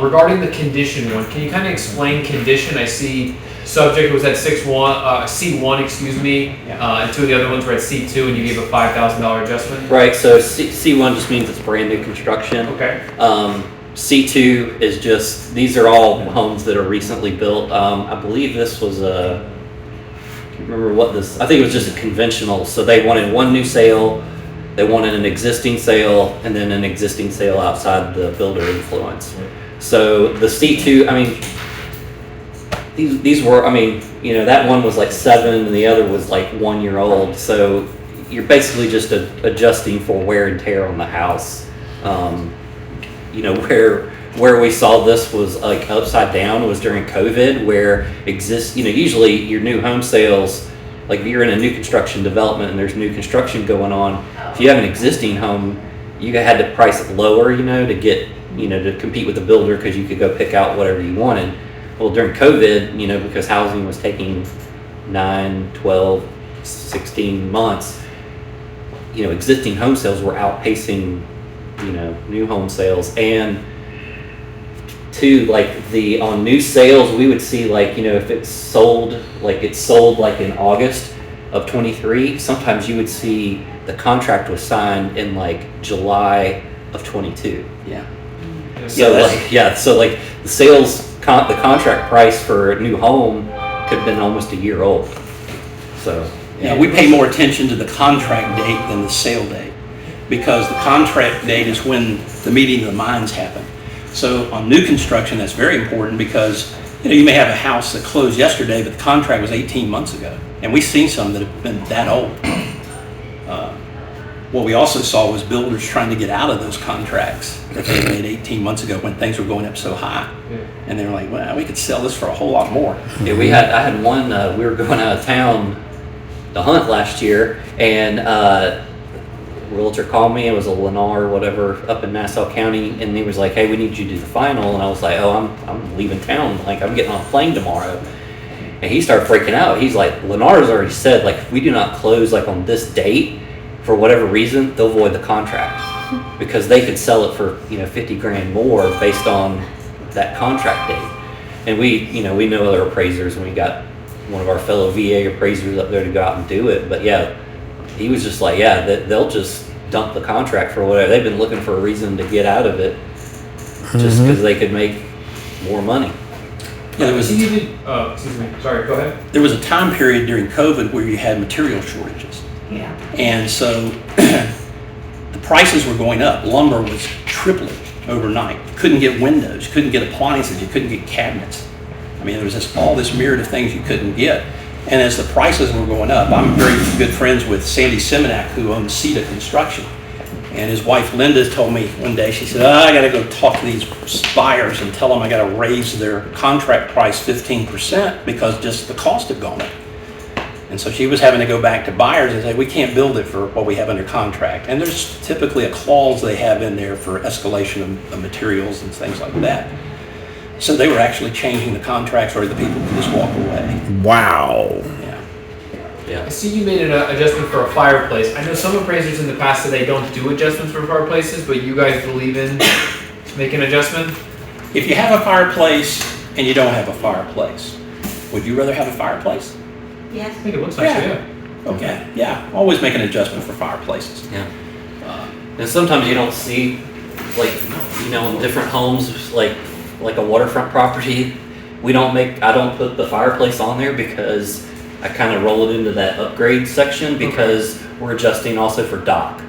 Regarding the condition one, can you kind of explain condition? I see subject was at C1, excuse me, and two of the other ones were at C2, and you gave a $5,000 adjustment? Right, so C1 just means it's brand new construction. Okay. C2 is just, these are all homes that are recently built. I believe this was I can't remember what this, I think it was just a conventional, so they wanted one new sale, they wanted an existing sale, and then an existing sale outside the builder influence. So the C2, I mean, these were, I mean, you know, that one was like 7 and the other was like 1 year old. So you're basically just adjusting for wear and tear on the house. You know, where we saw this was like upside down was during COVID, where you know, usually your new home sales, like if you're in a new construction development and there's new construction going on, if you have an existing home, you had to price it lower, you know, to get, you know, to compete with the builder, because you could go pick out whatever you wanted. Well, during COVID, you know, because housing was taking 9, 12, 16 months, you know, existing home sales were outpacing, you know, new home sales. And two, like on new sales, we would see, like, you know, if it's sold like in August of 23, sometimes you would see the contract was signed in like July of 22. Yeah. So so like the the contract price for a new home could have been almost a year old. So Yeah, we pay more attention to the contract date than the sale date, because the contract date is when the meeting of the minds happen. So on new construction, that's very important, because you know, you may have a house that closed yesterday, but the contract was 18 months ago, and we've seen some that have been that old. What we also saw was builders trying to get out of those contracts that they made 18 months ago when things were going up so high, and they were like, "Well, we could sell this for a whole lot more." yeah, I had one. We were going out of town to hunt last year, and realtor called me. It was a Lennar, whatever, up in Nassau County, and he was like, "Hey, we need you to do the final." And I was like, "Oh, I'm leaving town. Like, I'm getting on a plane tomorrow." And he started freaking out. He's like, "Lennar's already said, like, if we do not close like on this date, for whatever reason, they'll void the contract, because they could sell it for, you know, 50 grand more based on that contract date." And we know other appraisers, and we got one of our fellow VA appraisers up there to go out and do it. But yeah, he was just like, yeah, they'll just dump the contract for whatever. They've been looking for a reason to get out of it, just because they could make more money. Yeah, there was excuse me. Sorry, go ahead. There was a time period during COVID where you had material shortages. Yeah. And so the prices were going up. Lumber was tripling overnight. You couldn't get windows, you couldn't get appliances, you couldn't get cabinets. I mean, there was all this myriad of things you couldn't get. And as the prices were going up, I'm very good friends with Sandy Simonak, who owns Cedar Construction. And his wife Linda told me one day, she said, "I got to go talk to these buyers and tell them I got to raise their contract price 15% because just the cost had gone up." And so she was having to go back to buyers and say, "We can't build it for what we have under contract." And there's typically a clause they have in there for escalation of materials and things like that. So they were actually changing the contracts, or the people could just walk away. Wow. Yeah. I see you made an adjustment for a fireplace. I know some appraisers in the past said they don't do adjustments for fireplaces, but you guys believe in making an adjustment? If you have a fireplace and you don't have a fireplace, would you rather have a fireplace? Yes. I think it looks nice, yeah. Okay, yeah, always make an adjustment for fireplaces. Yeah. And sometimes you don't see, like, you know, in different homes, like a waterfront property, I don't put the fireplace on there because I kind of roll it into that upgrade section, because we're adjusting also for dock.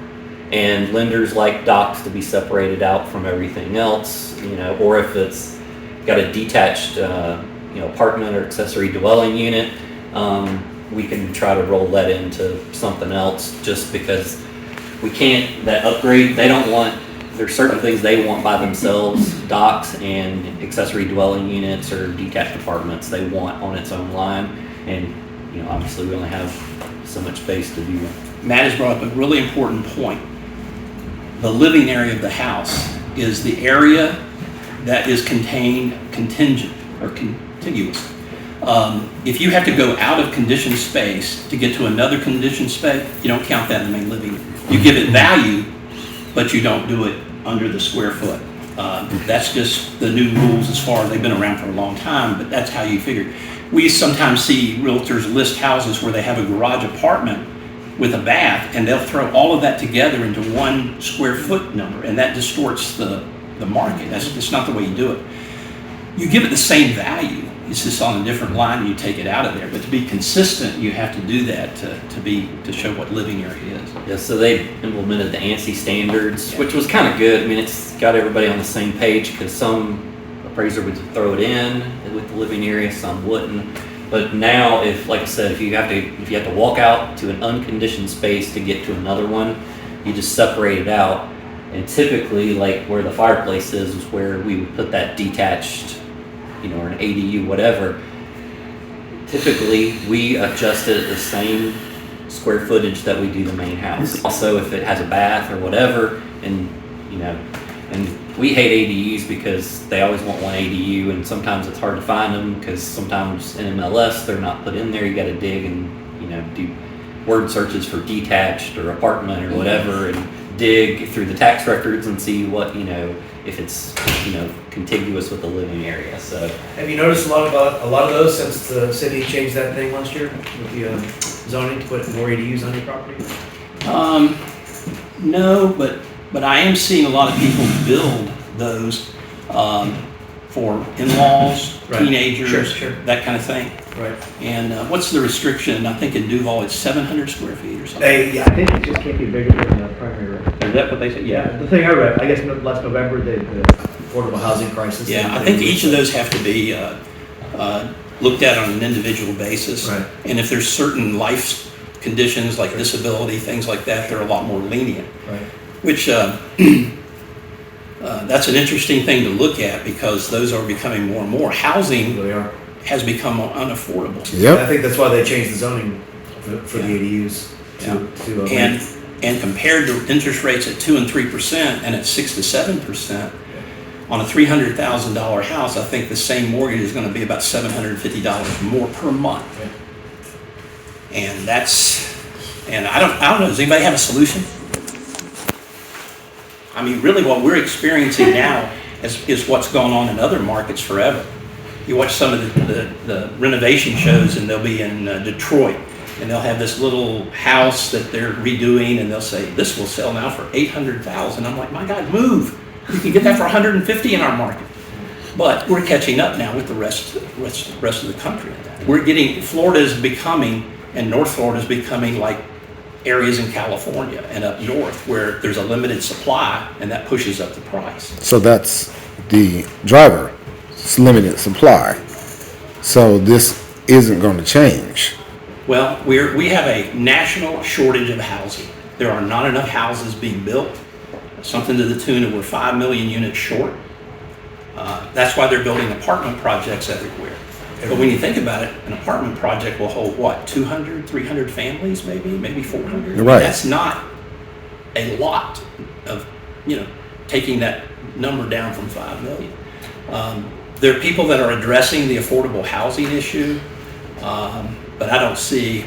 And lenders like docks to be separated out from everything else, you know, or if it's got a detached, you know, apartment or accessory dwelling unit, we can try to roll that into something else, just because we can't, that upgrade, they don't want, there's certain things they want by themselves, docks and accessory dwelling units or detached apartments, they want on its own line. And, you know, obviously we only have so much space to do that. Matt has brought up a really important point. The living area of the house is the area that is contingent or contiguous. If you have to go out of conditioned space to get to another conditioned space, you don't count that in the main living. You give it value, but you don't do it under the square foot. That's just the new rules as far as they've been around for a long time, but that's how you figure. We sometimes see realtors list houses where they have a garage apartment with a bath, and they'll throw all of that together into one square foot number, and that distorts the market. That's not the way you do it. You give it the same value. It's just on a different line, and you take it out of there. But to be consistent, you have to do that to show what living area is. Yeah, so they implemented the ANSI standards, which was kind of good. I mean, it's got everybody on the same page, because some appraiser would throw it in with the living area, some wouldn't. But now, if, like I said, if you have to walk out to an unconditioned space to get to another one, you just separate it out. And typically, like where the fireplace is where we would put that detached, you know, or an ADU, whatever. Typically, we adjust it at the same square footage that we do the main house. Also, if it has a bath or whatever, and, you know, and we hate ADUs because they always want one ADU, and sometimes it's hard to find them because sometimes in MLS they're not put in there. You got to dig and, you know, do word searches for detached or apartment or whatever, and dig through the tax records and see what, you know, if it's, you know, contiguous with the living area. So Have you noticed a lot of those since the city changed that thing last year with the zoning to put more ADUs on your property? No, but I am seeing a lot of people build those for in-laws, Right. teenagers, Sure. that kind of thing. Right. And what's the restriction? I think in Duval it's 700 square feet or something. Yeah, I think it just can't be bigger than the primary residence. Is that what they said? Yeah, the thing I read, I guess last November, the affordable housing crisis. Yeah, I think each of those have to be looked at on an individual basis. Right. And if there's certain life conditions like disability, things like that, they're a lot more lenient. Right. Which that's an interesting thing to look at, because those are becoming more and more. Housing They are. has become unaffordable. I Yep. think that's why they changed the zoning for the ADUs to And compared to interest rates at 2 and 3% and at 6 to 7%, on a $300,000 house, I think the same mortgage is going to be about $750 more per month. And I don't know, does anybody have a solution? I mean, really what we're experiencing now is what's gone on in other markets forever. You watch some of the renovation shows, and they'll be in Detroit, and they'll have this little house that they're redoing, and they'll say, this will sell now for $800,000. I'm like, my God, move. You can get that for $150 in our market. But we're catching up now with the rest of the country. We're getting, Florida is becoming, and North Florida is becoming like areas in California and up north where there's a limited supply, and that pushes up the price. So that's the driver. It's limited supply. So this isn't going to change. Well, we have a national shortage of housing. There are not enough houses being built, something to the tune of we're 5 million units short. That's why they're building apartment projects everywhere. But when you think about it, an apartment project will hold what, 200, 300 families, maybe 400? Right. That's not a lot of, you know, taking that number down from 5 million. There are people that are addressing the affordable housing issue, but I don't see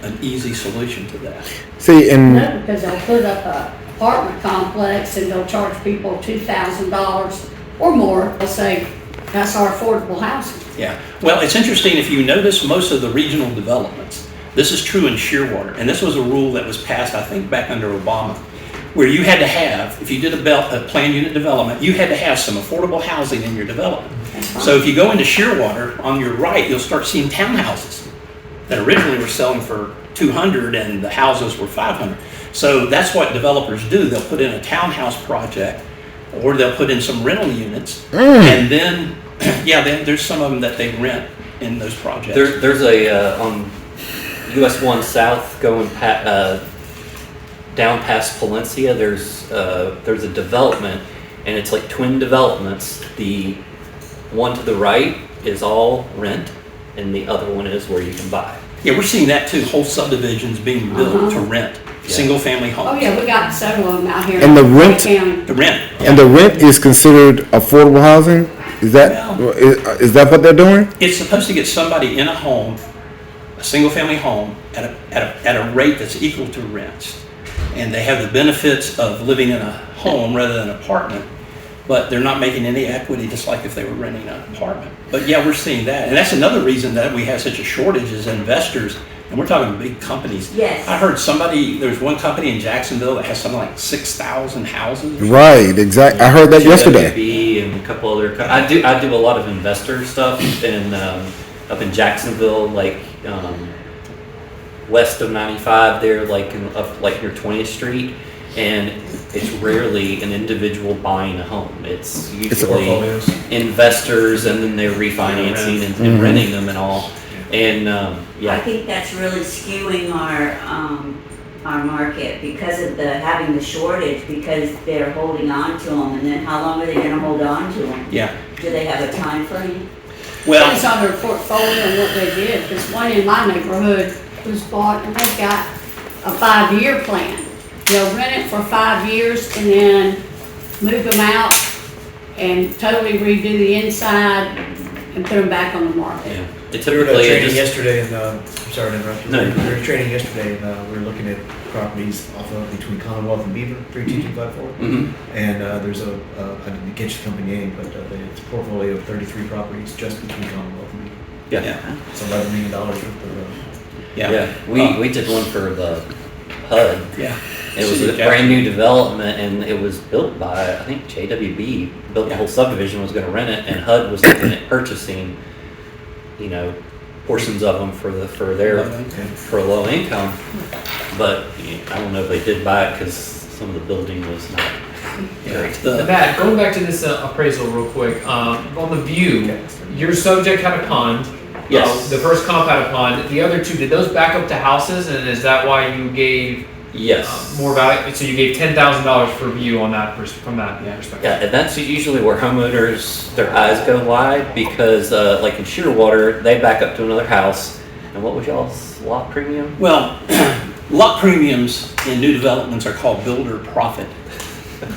an easy solution to that. See, and No, because they'll put up a apartment complex and they'll charge people $2,000 or more. They'll say, that's our affordable housing. Yeah, well, it's interesting, if you notice most of the regional developments, this is true in Shearwater, and this was a rule that was passed, I think, back under Obama, where you had to have, if you did a planned unit development, you had to have some affordable housing in your development. So if you go into Shearwater, on your right, you'll start seeing townhouses that originally were selling for $200 and the houses were $500. So that's what developers do. They'll put in a townhouse project, or they'll put in some rental units, and then, then there's some of them that they rent in those projects? There's a, on US 1 South going down past Palencia, there's a development, and it's like twin developments. The one to the right is all rent, and the other one is where you can buy. Yeah, we're seeing that too, whole subdivisions being built to rent, single-family homes. Oh, yeah, we got several of them out here. And the in rent- county. The rent. And the rent is considered affordable housing? Is that what they're doing? It's supposed to get somebody in a home, a single-family home, at a rate that's equal to rents. And they have the benefits of living in a home rather than an apartment, but they're not making any equity, just like if they were renting an apartment. But yeah, we're seeing that. And that's another reason that we have such a shortage as investors, and we're talking big companies. Yes. I heard there's one company in Jacksonville that has something like 6,000 houses. Right, exactly. I heard that yesterday. JWB and a couple other, I do a lot of investor stuff in, up in Jacksonville, like, west of 95 there, like like near 20th Street, and it's rarely an individual buying a home. It's usually investors, and then they're refinancing and renting them and all. And I think that's really skewing our market because of having the shortage, because they're holding on to them, and then how long are they gonna hold on to them? Yeah. Do they have a time frame? Well, Depends on their portfolio and what they did, because one in my neighborhood was bought and they've got a 5-year plan. They'll rent it for 5 years and then move them out and totally redo the inside and put them back on the market. yeah, it We were at a typically training just, yesterday, and, sorry to interrupt you. No. We were at training yesterday, and we were looking at properties off of between Commonwealth and Beaver, 32254. And there's I didn't catch the company name, but it's a portfolio of 33 properties just between Commonwealth and Beaver. yeah, It's $11 million worth of, yeah. We did one for the HUD. Yeah. It was a brand new development, and it was built by, I think JWB built the whole subdivision, was gonna rent it, and HUD was looking at purchasing, portions of them for low income. But I don't know if they did buy it because some of the building was not great. Matt, going back to this appraisal real quick, on the view, your subject had a pond. Yes. The first comp had a pond. The other two, did those back up to houses, and is that why you gave Yes. more value? So you gave $10,000 per view on that from that perspective. Yeah, and that's usually where homeowners, their eyes go wide, because like in Shearwater, they back up to another house. And what was y'all's lot premium? Well, lot premiums in new developments are called builder profit,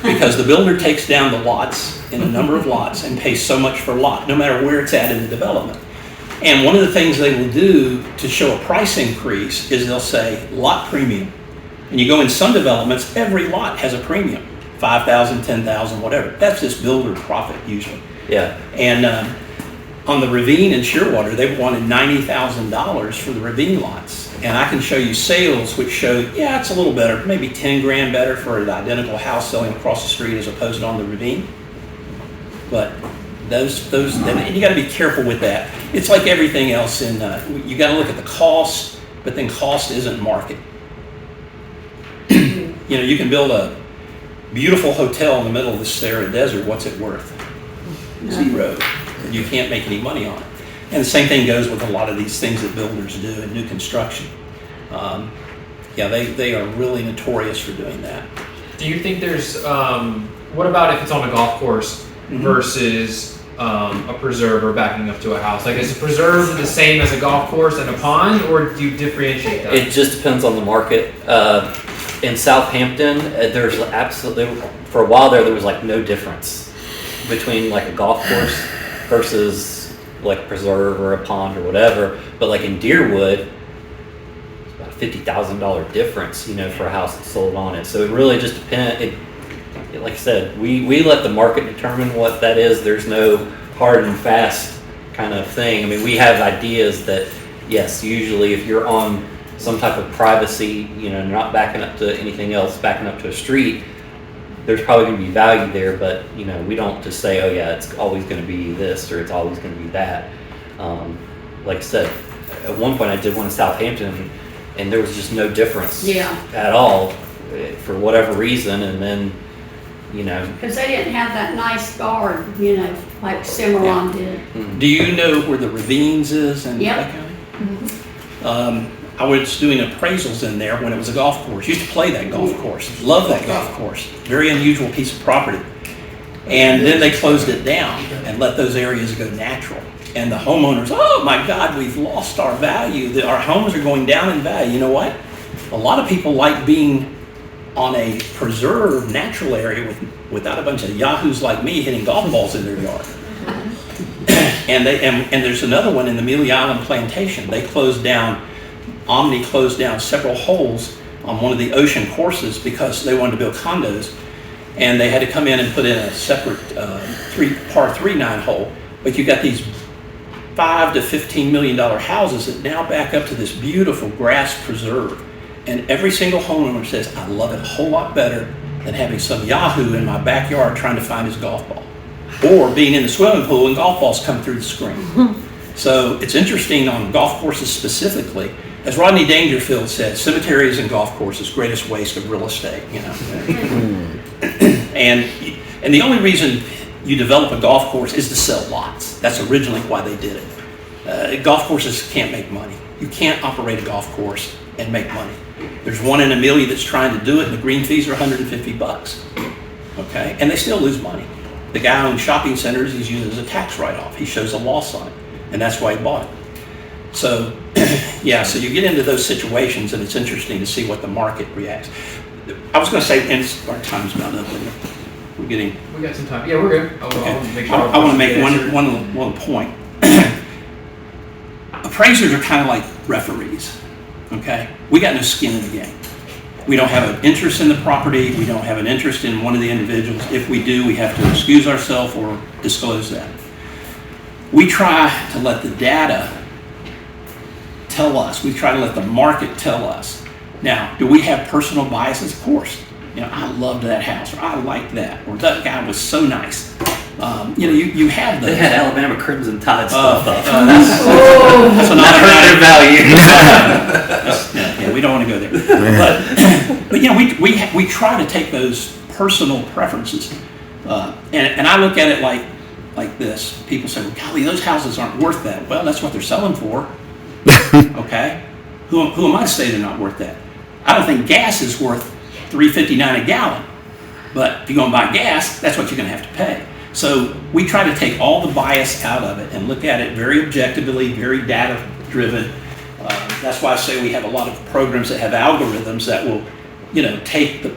because the builder takes down the lots in a number of lots and pays so much per lot, no matter where it's at in the development. And one of the things they will do to show a price increase is they'll say lot premium. And you go in some developments, every lot has a premium, 5,000, 10,000, whatever. That's just builder profit usually. Yeah. And on the Ravine in Shearwater, they wanted $90,000 for the Ravine lots. And I can show you sales which showed, yeah, it's a little better, maybe 10 grand better for an identical house selling across the street as opposed to on the Ravine. But and you got to be careful with that. It's like everything else you got to look at the cost, but then cost isn't market. You can build a beautiful hotel in the middle of the Sahara Desert. What's it worth? Zero. You can't make any money on it. And the same thing goes with a lot of these things that builders do in new construction. They are really notorious for doing that. Do you think there's, what about if it's on a golf course versus a preserve or backing up to a house? Like, is a preserve the same as a golf course and a pond, or do you differentiate that? It just depends on the market. In Southampton, there's absolutely, for a while there was like no difference between like a golf course versus like a preserve or a pond or whatever. But like in Deerwood, it's about a $50,000 difference, for a house that's sold on it. So it really just depends. Like I said, we let the market determine what that is. There's no hard and fast kind of thing. I mean, we have ideas that, yes, usually if you're on some type of privacy, not backing up to anything else, backing up to a street, there's probably going to be value there, but, we don't just say, oh yeah, it's always going to be this or it's always going to be that. Like I said, at one point I did one in Southampton and there was just no difference at all for whatever reason. And then you know. Because they didn't have that nice guard, you know, like Cimarron did. Do you know where the ravines is in Yep. Lake County? I was doing appraisals in there when it was a golf course. Used to play that golf course. Love that golf course. Very unusual piece of property. And then they closed it down and let those areas go natural. And the homeowners, oh my God, we've lost our value. Our homes are going down in value. You know what? A lot of people like being on a preserved natural area without a bunch of yahoos like me hitting golf balls in their yard. And there's another one in the Amelia Island Plantation. They closed down, Omni closed down several holes on one of the ocean courses because they wanted to build condos. And they had to come in and put in a separate par 3 9-hole. But you got these $5 to $15 million houses that now back up to this beautiful grass preserve. And every single homeowner says, I love it a whole lot better than having some yahoo in my backyard trying to find his golf ball. Or being in the swimming pool and golf balls come through the screen. So it's interesting on golf courses specifically. As Rodney Dangerfield said, cemeteries and golf courses, greatest waste of real estate, you know. And the only reason you develop a golf course is to sell lots. That's originally why they did it. Golf courses can't make money. You can't operate a golf course and make money. There's one in Amelia that's trying to do it, and the green fees are $150. Okay, and they still lose money. The guy owns shopping centers, he's used as a tax write-off. He shows a loss on it, and that's why he bought it. So, yeah, so you get into those situations, and it's interesting to see what the market reacts. I was going to say, and our time's about up. We're getting. We got some time. Yeah, we're good. I want to make one point. Appraisers are kind of like referees. Okay, we got no skin in the game. We don't have an interest in the property. We don't have an interest in one of the individuals. If we do, we have to excuse ourselves or disclose that. We try to let the data tell us. We try to let the market tell us. Now, do we have personal biases? Of course. You know, I loved that house, or I liked that, or that guy was so nice. You know, you have those. They had Alabama Crimson Tide stuff up. That's Not hurt their value. Yeah, we don't want to go there. But you know, we try to take those personal preferences, and I look at it like this. People say, well, golly, those houses aren't worth that. Well, that's what they're selling for. Okay, who am I to say they're not worth that? I don't think gas is worth $3.59 a gallon, but if you're going to buy gas, that's what you're going to have to pay. So we try to take all the bias out of it and look at it very objectively, very data driven. That's why I say we have a lot of programs that have algorithms that will, you know, take the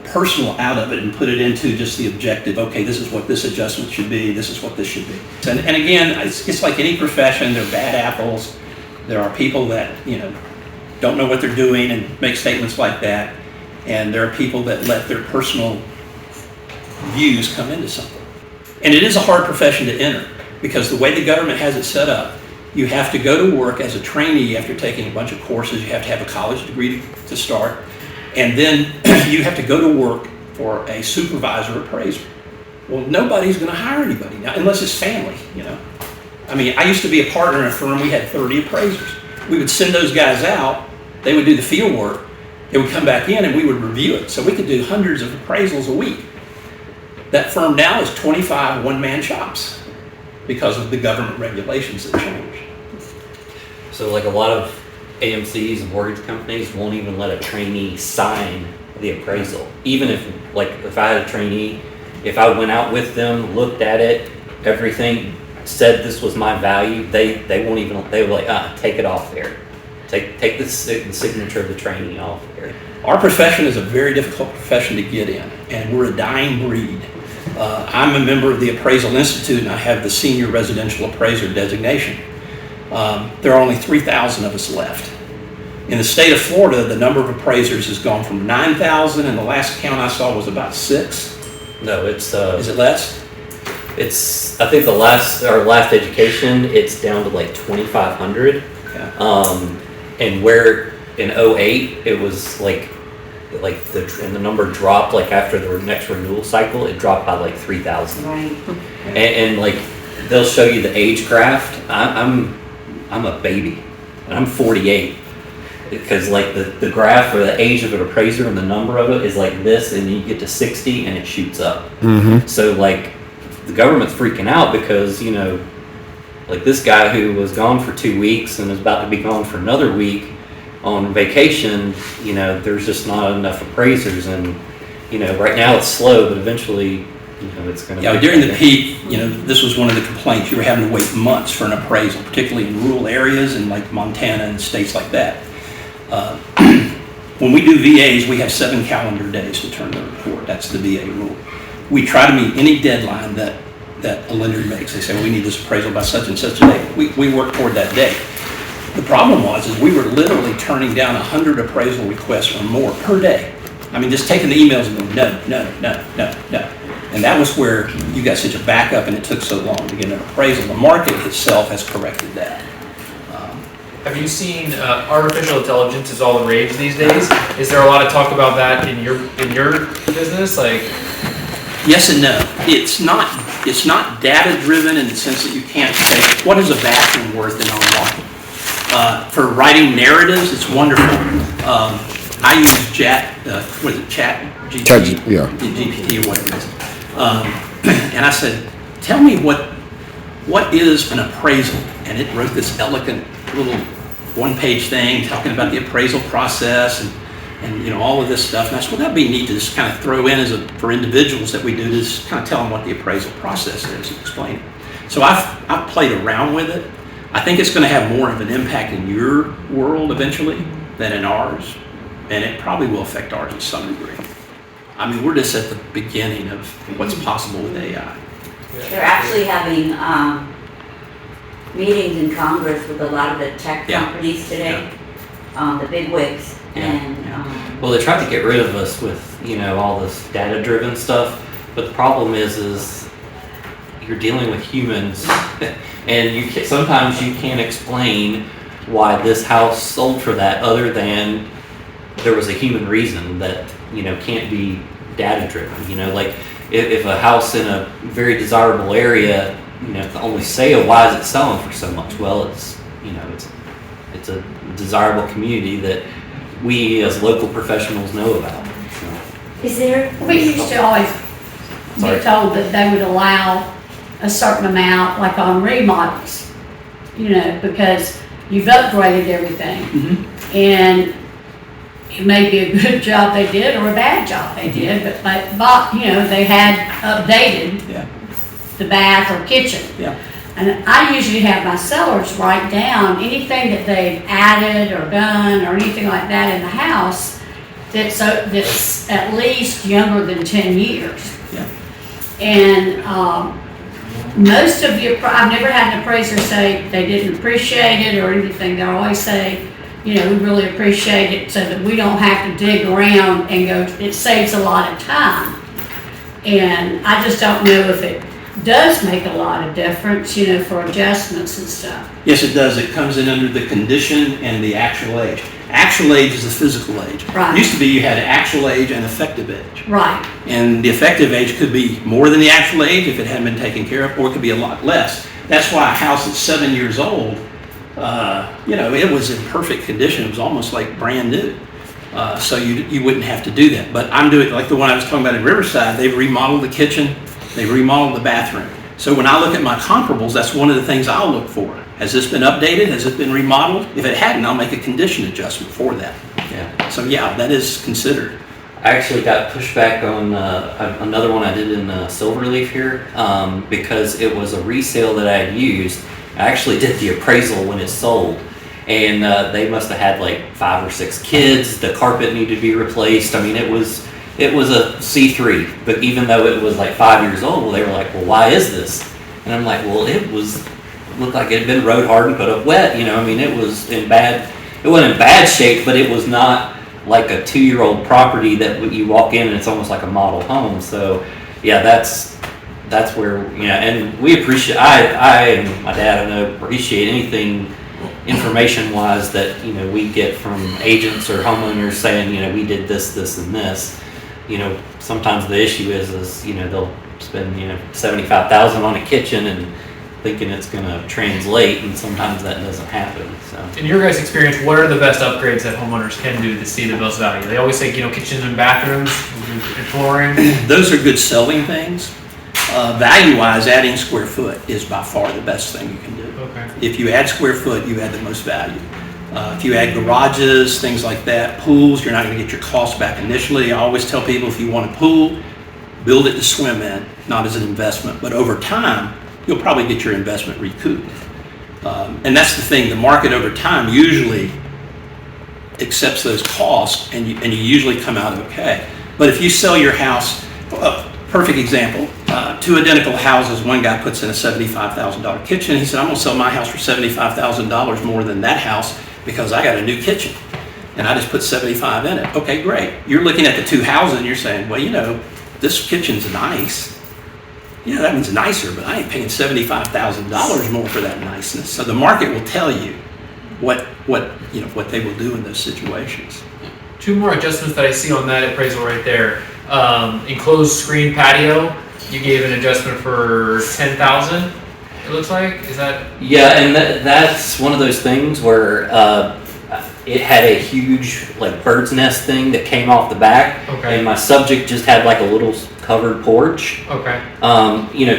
personal out of it and put it into just the objective. Okay, this is what this adjustment should be. This is what this should be. And again, it's like any profession. There are bad apples. There are people that, you know, don't know what they're doing and make statements like that. And there are people that let their personal views come into something. And it is a hard profession to enter because the way the government has it set up, you have to go to work as a trainee after taking a bunch of courses. You have to have a college degree to start. And then you have to go to work for a supervisor appraiser. Well, nobody's going to hire anybody now unless it's family, you know. I mean, I used to be a partner in a firm. We had 30 appraisers. We would send those guys out. They would do the field work. They would come back in and we would review it. So we could do hundreds of appraisals a week. That firm now is 25 one-man shops because of the government regulations that changed. So like a lot of AMCs and mortgage companies won't even let a trainee sign the appraisal. Even if I had a trainee, if I went out with them, looked at it, everything, said this was my value, they won't even, they were like, take it off there. Take the signature of the trainee off there. Our profession is a very difficult profession to get in, and we're a dying breed. I'm a member of the Appraisal Institute, and I have the Senior Residential Appraiser designation. There are only 3,000 of us left. In the state of Florida, the number of appraisers has gone from 9,000, and the last count I saw was about 6. No, it's Is it less? It's, I think our last education, it's down to like 2,500. Yeah. And where in 08, it was the number dropped like after the next renewal cycle, it dropped by like 3,000. Right. And like they'll show you the age graph. I'm a baby, and I'm 48, because like the graph or the age of an appraiser and the number of it is like this, and you get to 60 and it shoots up. So like the government's freaking out because, you know, like this guy who was gone for 2 weeks and is about to be gone for another week on vacation, you know, there's just not enough appraisers, and you know, right now it's slow, but eventually, you know, it's going to. Yeah, during the peak, you know, this was one of the complaints. You were having to wait months for an appraisal, particularly in rural areas and like Montana and states like that. When we do VAs, we have 7 calendar days to turn the report. That's the VA rule. We try to meet any deadline that a lender makes. They say, well, we need this appraisal by such and such a day. We work toward that day. The problem was we were literally turning down 100 appraisal requests or more per day. I mean, just taking the emails and going, no. And that was where you got such a backup and it took so long to get an appraisal. The market itself has corrected that. Have you seen artificial intelligence is all the rage these days? Is there a lot of talk about that in your business? Like, Yes and no. It's not data driven in the sense that you can't say, what is a bathroom worth in our market? For writing narratives, it's wonderful. I use chat GPT, GPT or whatever it is. And I said, tell me what is an appraisal? And it wrote this elegant little one-page thing talking about the appraisal process and you know, all of this stuff. And I said, well, that'd be neat to just kind of throw in for individuals that we do to just kind of tell them what the appraisal process is and explain it. So I've played around with it. I think it's going to have more of an impact in your world eventually than in ours. And it probably will affect ours to some degree. I mean, we're just at the beginning of what's possible with AI. They're actually having meetings in Congress with a lot of the tech companies today, the big wigs. And well, they tried to get rid of us with, you know, all this data-driven stuff, but the problem is you're dealing with humans, and sometimes you can't explain why this house sold for that other than there was a human reason that, you know, can't be data-driven. You know, like if a house in a very desirable area, you know, the only sale, why is it selling for so much? Well, it's, you know, it's a desirable community that we as local professionals know about. So. Is there? We used to always be told that they would allow a certain amount, like on remodels, you know, because you've upgraded everything. And it may be a good job they did or a bad job they did, but you know, they had updated the bath or kitchen. And I usually have my sellers write down anything that they've added or done or anything like that in the house that's at least younger than 10 years. And most of I've never had an appraiser say they didn't appreciate it or anything. They always say, you know, we really appreciate it so that we don't have to dig around and go, it saves a lot of time. And I just don't know if it does make a lot of difference, you know, for adjustments and stuff. Yes, it does. It comes in under the condition and the actual age. Actual age is the physical age. Right. It used to be you had actual age and effective age. Right. And the effective age could be more than the actual age if it hadn't been taken care of, or it could be a lot less. That's why a house that's 7 years old, you know, it was in perfect condition. It was almost like brand new. So you wouldn't have to do that. But I'm doing, like the one I was talking about in Riverside, they've remodeled the kitchen, they've remodeled the bathroom. So when I look at my comparables, that's one of the things I'll look for. Has this been updated? Has it been remodeled? If it hadn't, I'll make a condition adjustment for that. So yeah, that is considered. I actually got pushback on another one I did in Silverleaf here because it was a resale that I had used. I actually did the appraisal when it sold, and they must have had like 5 or 6 kids. The carpet needed to be replaced. I mean, it was a C3, but even though it was like 5 years old, they were like, well, why is this? And I'm like, well, looked like it had been road hard and put up wet. You know, I mean, it wasn't in bad shape, but it was not like a 2-year-old property that you walk in and it's almost like a model home. So yeah, that's where, you know, and we appreciate, I and my dad, I know, appreciate anything information wise that, you know, we get from agents or homeowners saying, you know, we did this, this, and this. You know, sometimes the issue is, you know, they'll spend, you know, $75,000 on a kitchen and thinking it's gonna translate, and sometimes that doesn't happen, so. In your guys' experience, what are the best upgrades that homeowners can do to see the most value? They always say, kitchens and bathrooms and flooring. Those are good selling things. Value-wise, adding square foot is by far the best thing you can do. Okay. If you add square foot, you add the most value. If you add garages, things like that, pools, you're not going to get your costs back initially. I always tell people, if you want a pool, build it to swim in, not as an investment. But over time, you'll probably get your investment recouped. And that's the thing, the market over time usually accepts those costs, and you usually come out okay. But if you sell your house, perfect example, two identical houses, one guy puts in a $75,000 kitchen. He said, I'm going to sell my house for $75,000 more than that house because I got a new kitchen and I just put 75 in it. Okay, great. You're looking at the two houses and you're saying, well, this kitchen's nice. Yeah, that one's nicer, but I ain't paying $75,000 more for that niceness. So the market will tell you what they will do in those situations. Two more adjustments that I see on that appraisal right there. Enclosed screen patio, you gave an adjustment for $10,000. It looks like, is that? Yeah, and that's one of those things where it had a huge bird's nest thing that came off the back, Okay. and my subject just had a little covered porch. Okay.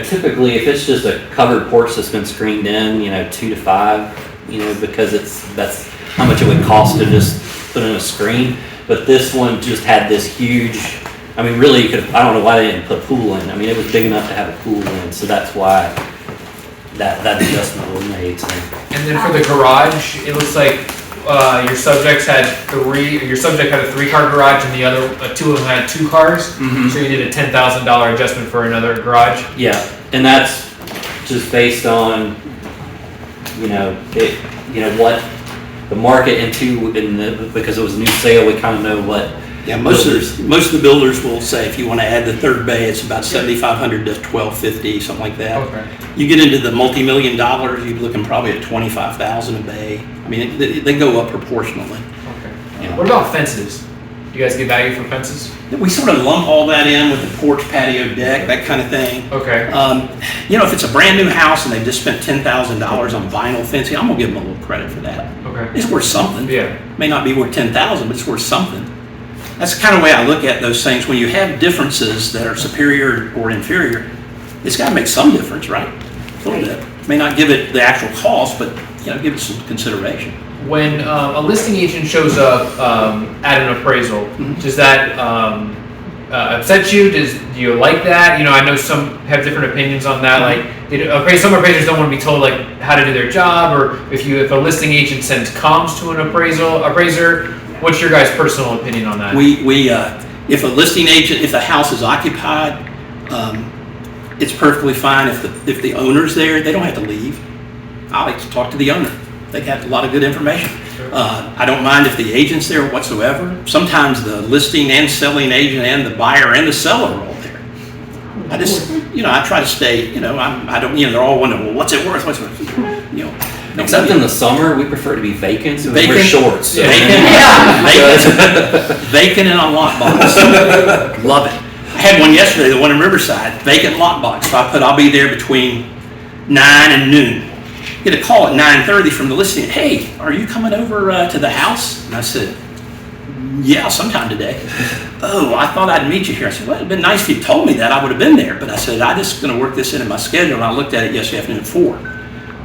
Typically if it's just a covered porch that's been screened in, 2 to 5, because that's how much it would cost to just put in a screen. But this one just had this huge. Really, I don't know why they didn't put a pool in. It was big enough to have a pool in, so that's why that adjustment was made. So. And then for the garage, it looks like your subject had a 3-car garage, and the other two of them had 2 cars. Mm-hmm. So you did a $10,000 adjustment for another garage. Yeah, and that's just based on what the market because it was a new sale. We kind of know what. Yeah, most of the builders will say if you want to add the third bay, it's about $7,500 to $1,250, something like that. Okay. You get into the multi-million dollars, you're looking probably at $25,000 a bay. They go up proportionally. Okay. Yeah. What about fences? You guys get value for fences? We sort of lump all that in with the porch, patio, deck, that kind of thing. Okay. If it's a brand new house and they've just spent $10,000 on vinyl fencing, I'm gonna give them a little credit for that. Okay. It's worth something. Yeah. May not be worth $10,000, but it's worth something. That's the kind of way I look at those things. When you have differences that are superior or inferior, it's got to make some difference, right? A little bit. May not give it the actual cost, but give it some consideration. When a listing agent shows up at an appraisal, does that upset you? Do you like that? I know some have different opinions on that. Some appraisers don't want to be told how to do their job, or if a listing agent sends comms to an appraiser. What's your guys' personal opinion on that? If a listing agent, if the house is occupied, it's perfectly fine. If the owner's there, they don't have to leave. I like to talk to the owner. They have a lot of good information. Sure. I don't mind if the agent's there whatsoever. Sometimes the listing and selling agent and the buyer and the seller are all there. I just, I try to stay, I don't, they're all wondering, well, what's it worth? What's it worth? Except in the summer, we prefer to be vacant, so we wear Vacant? shorts. So. Vacant and on lockbox. Love it. I had one yesterday, the one in Riverside, vacant lockbox. So I'll be there between 9 and noon. Get a call at 9:30 from the listing. Hey, are you coming over to the house? And I said, yeah, sometime today. Oh, I thought I'd meet you here. I said, well, it'd been nice if you told me that. I would have been there. But I said, I'm just going to work this in my schedule. And I looked at it yesterday afternoon at 4.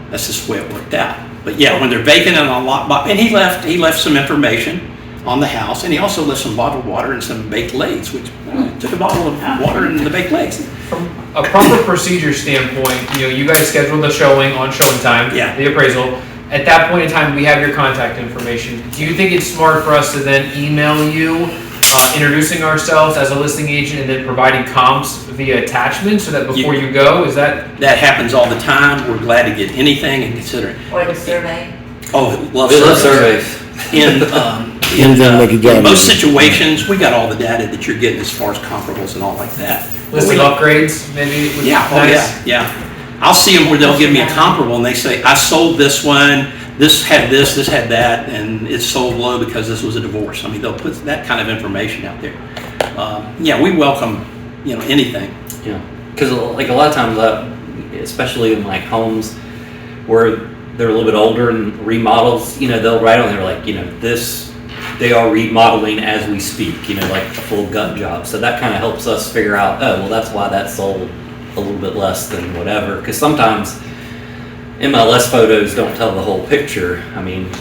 That's just the way it worked out. But yeah, when they're vacant and on lockbox, and he left some information on the house, and he also left some bottled water and some baked lays, which took a bottle of water and the baked lays. From a proper procedure standpoint, you guys schedule the showing on showing time, the appraisal. At that point in time, we have your contact information. Do you think it's smart for us to then email you, introducing ourselves as a listing agent and then providing comps via attachment so that before you go, is that? That happens all the time. We're glad to get anything and consider it. Or the survey? Oh, love surveys. In in most situations, we got all the data that you're getting as far as comparables and all like that. Listing upgrades, maybe? Yeah. I'll see them where they'll give me a comparable and they say, I sold this one, this had this had that, and it's sold low because this was a divorce. They'll put that kind of information out there. We welcome, anything. Yeah, because a lot of times especially in like homes where they're a little bit older and remodels, they'll write on there like, this, they are remodeling as we speak, like a full gut job. So that kind of helps us figure out, oh, well, that's why that's sold a little bit less than whatever. Because sometimes MLS photos don't tell the whole picture. I mean,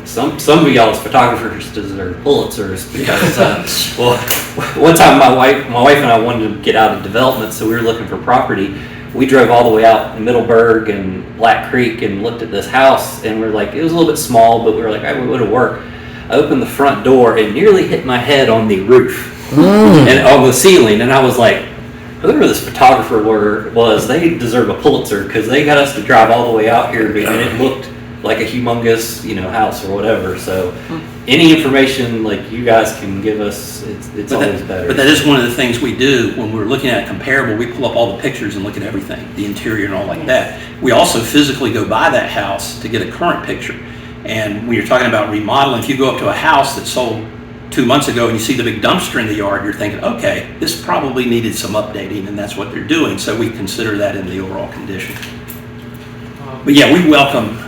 some of y'all's photographers deserve Pulitzers because, well, one time my wife and I wanted to get out of development, so we were looking for property. We drove all the way out in Middleburg and Black Creek and looked at this house, and we're like, it was a little bit small, but we were like, it would have worked. I opened the front door and nearly hit my head on the roof and on the ceiling, and I was like, whoever this photographer was, they deserve a Pulitzer because they got us to drive all the way out here, and it looked like a humongous, house or whatever. So any information like you guys can give us, it's always better. But that is one of the things we do when we're looking at a comparable. We pull up all the pictures and look at everything, the interior and all like that. We also physically go by that house to get a current picture. And when you're talking about remodeling, if you go up to a house that sold 2 months ago and you see the big dumpster in the yard, you're thinking, okay, this probably needed some updating, and that's what they're doing. So we consider that in the overall condition. But yeah, we welcome,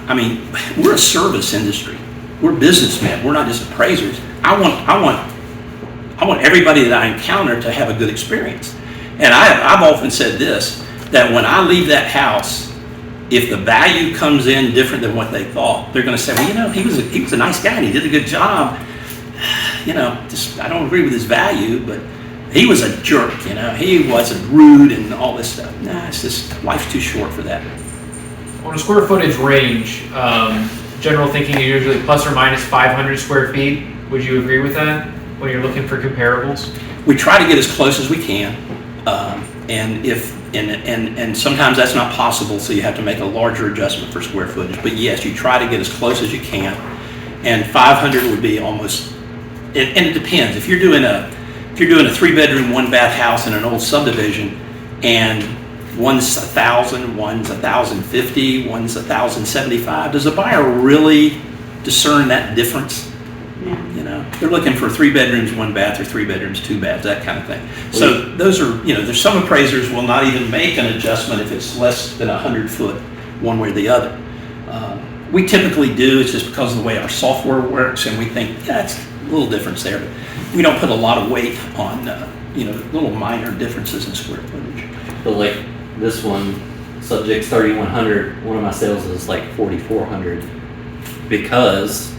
we're a service industry. We're businessmen. We're not just appraisers. I want everybody that I encounter to have a good experience. And I've often said this, that when I leave that house, if the value comes in different than what they thought, they're going to say, well, he was a nice guy and he did a good job. I don't agree with his value, but he was a jerk, he wasn't rude and all this stuff. Nah, it's just, life's too short for that. On a square footage range, general thinking is usually plus or minus 500 square feet. Would you agree with that when you're looking for comparables? We try to get as close as we can, and sometimes that's not possible, so you have to make a larger adjustment for square footage. But yes, you try to get as close as you can, and 500 would be almost. And it depends. If you're doing a 3-bedroom, 1-bath house in an old subdivision, and one's 1,000, one's 1,050, one's 1,075, does a buyer really discern that difference? They're looking for 3 bedrooms, 1 bath, or 3 bedrooms, 2 baths, that kind of thing. So those are, there's some appraisers will not even make an adjustment if it's less than 100 foot one way or the other. We typically do. It's just because of the way our software works, and we think, it's a little difference there, but we don't put a lot of weight on, little minor differences in square footage. But like this one, subject's 3,100, one of my sales is like 4,400 because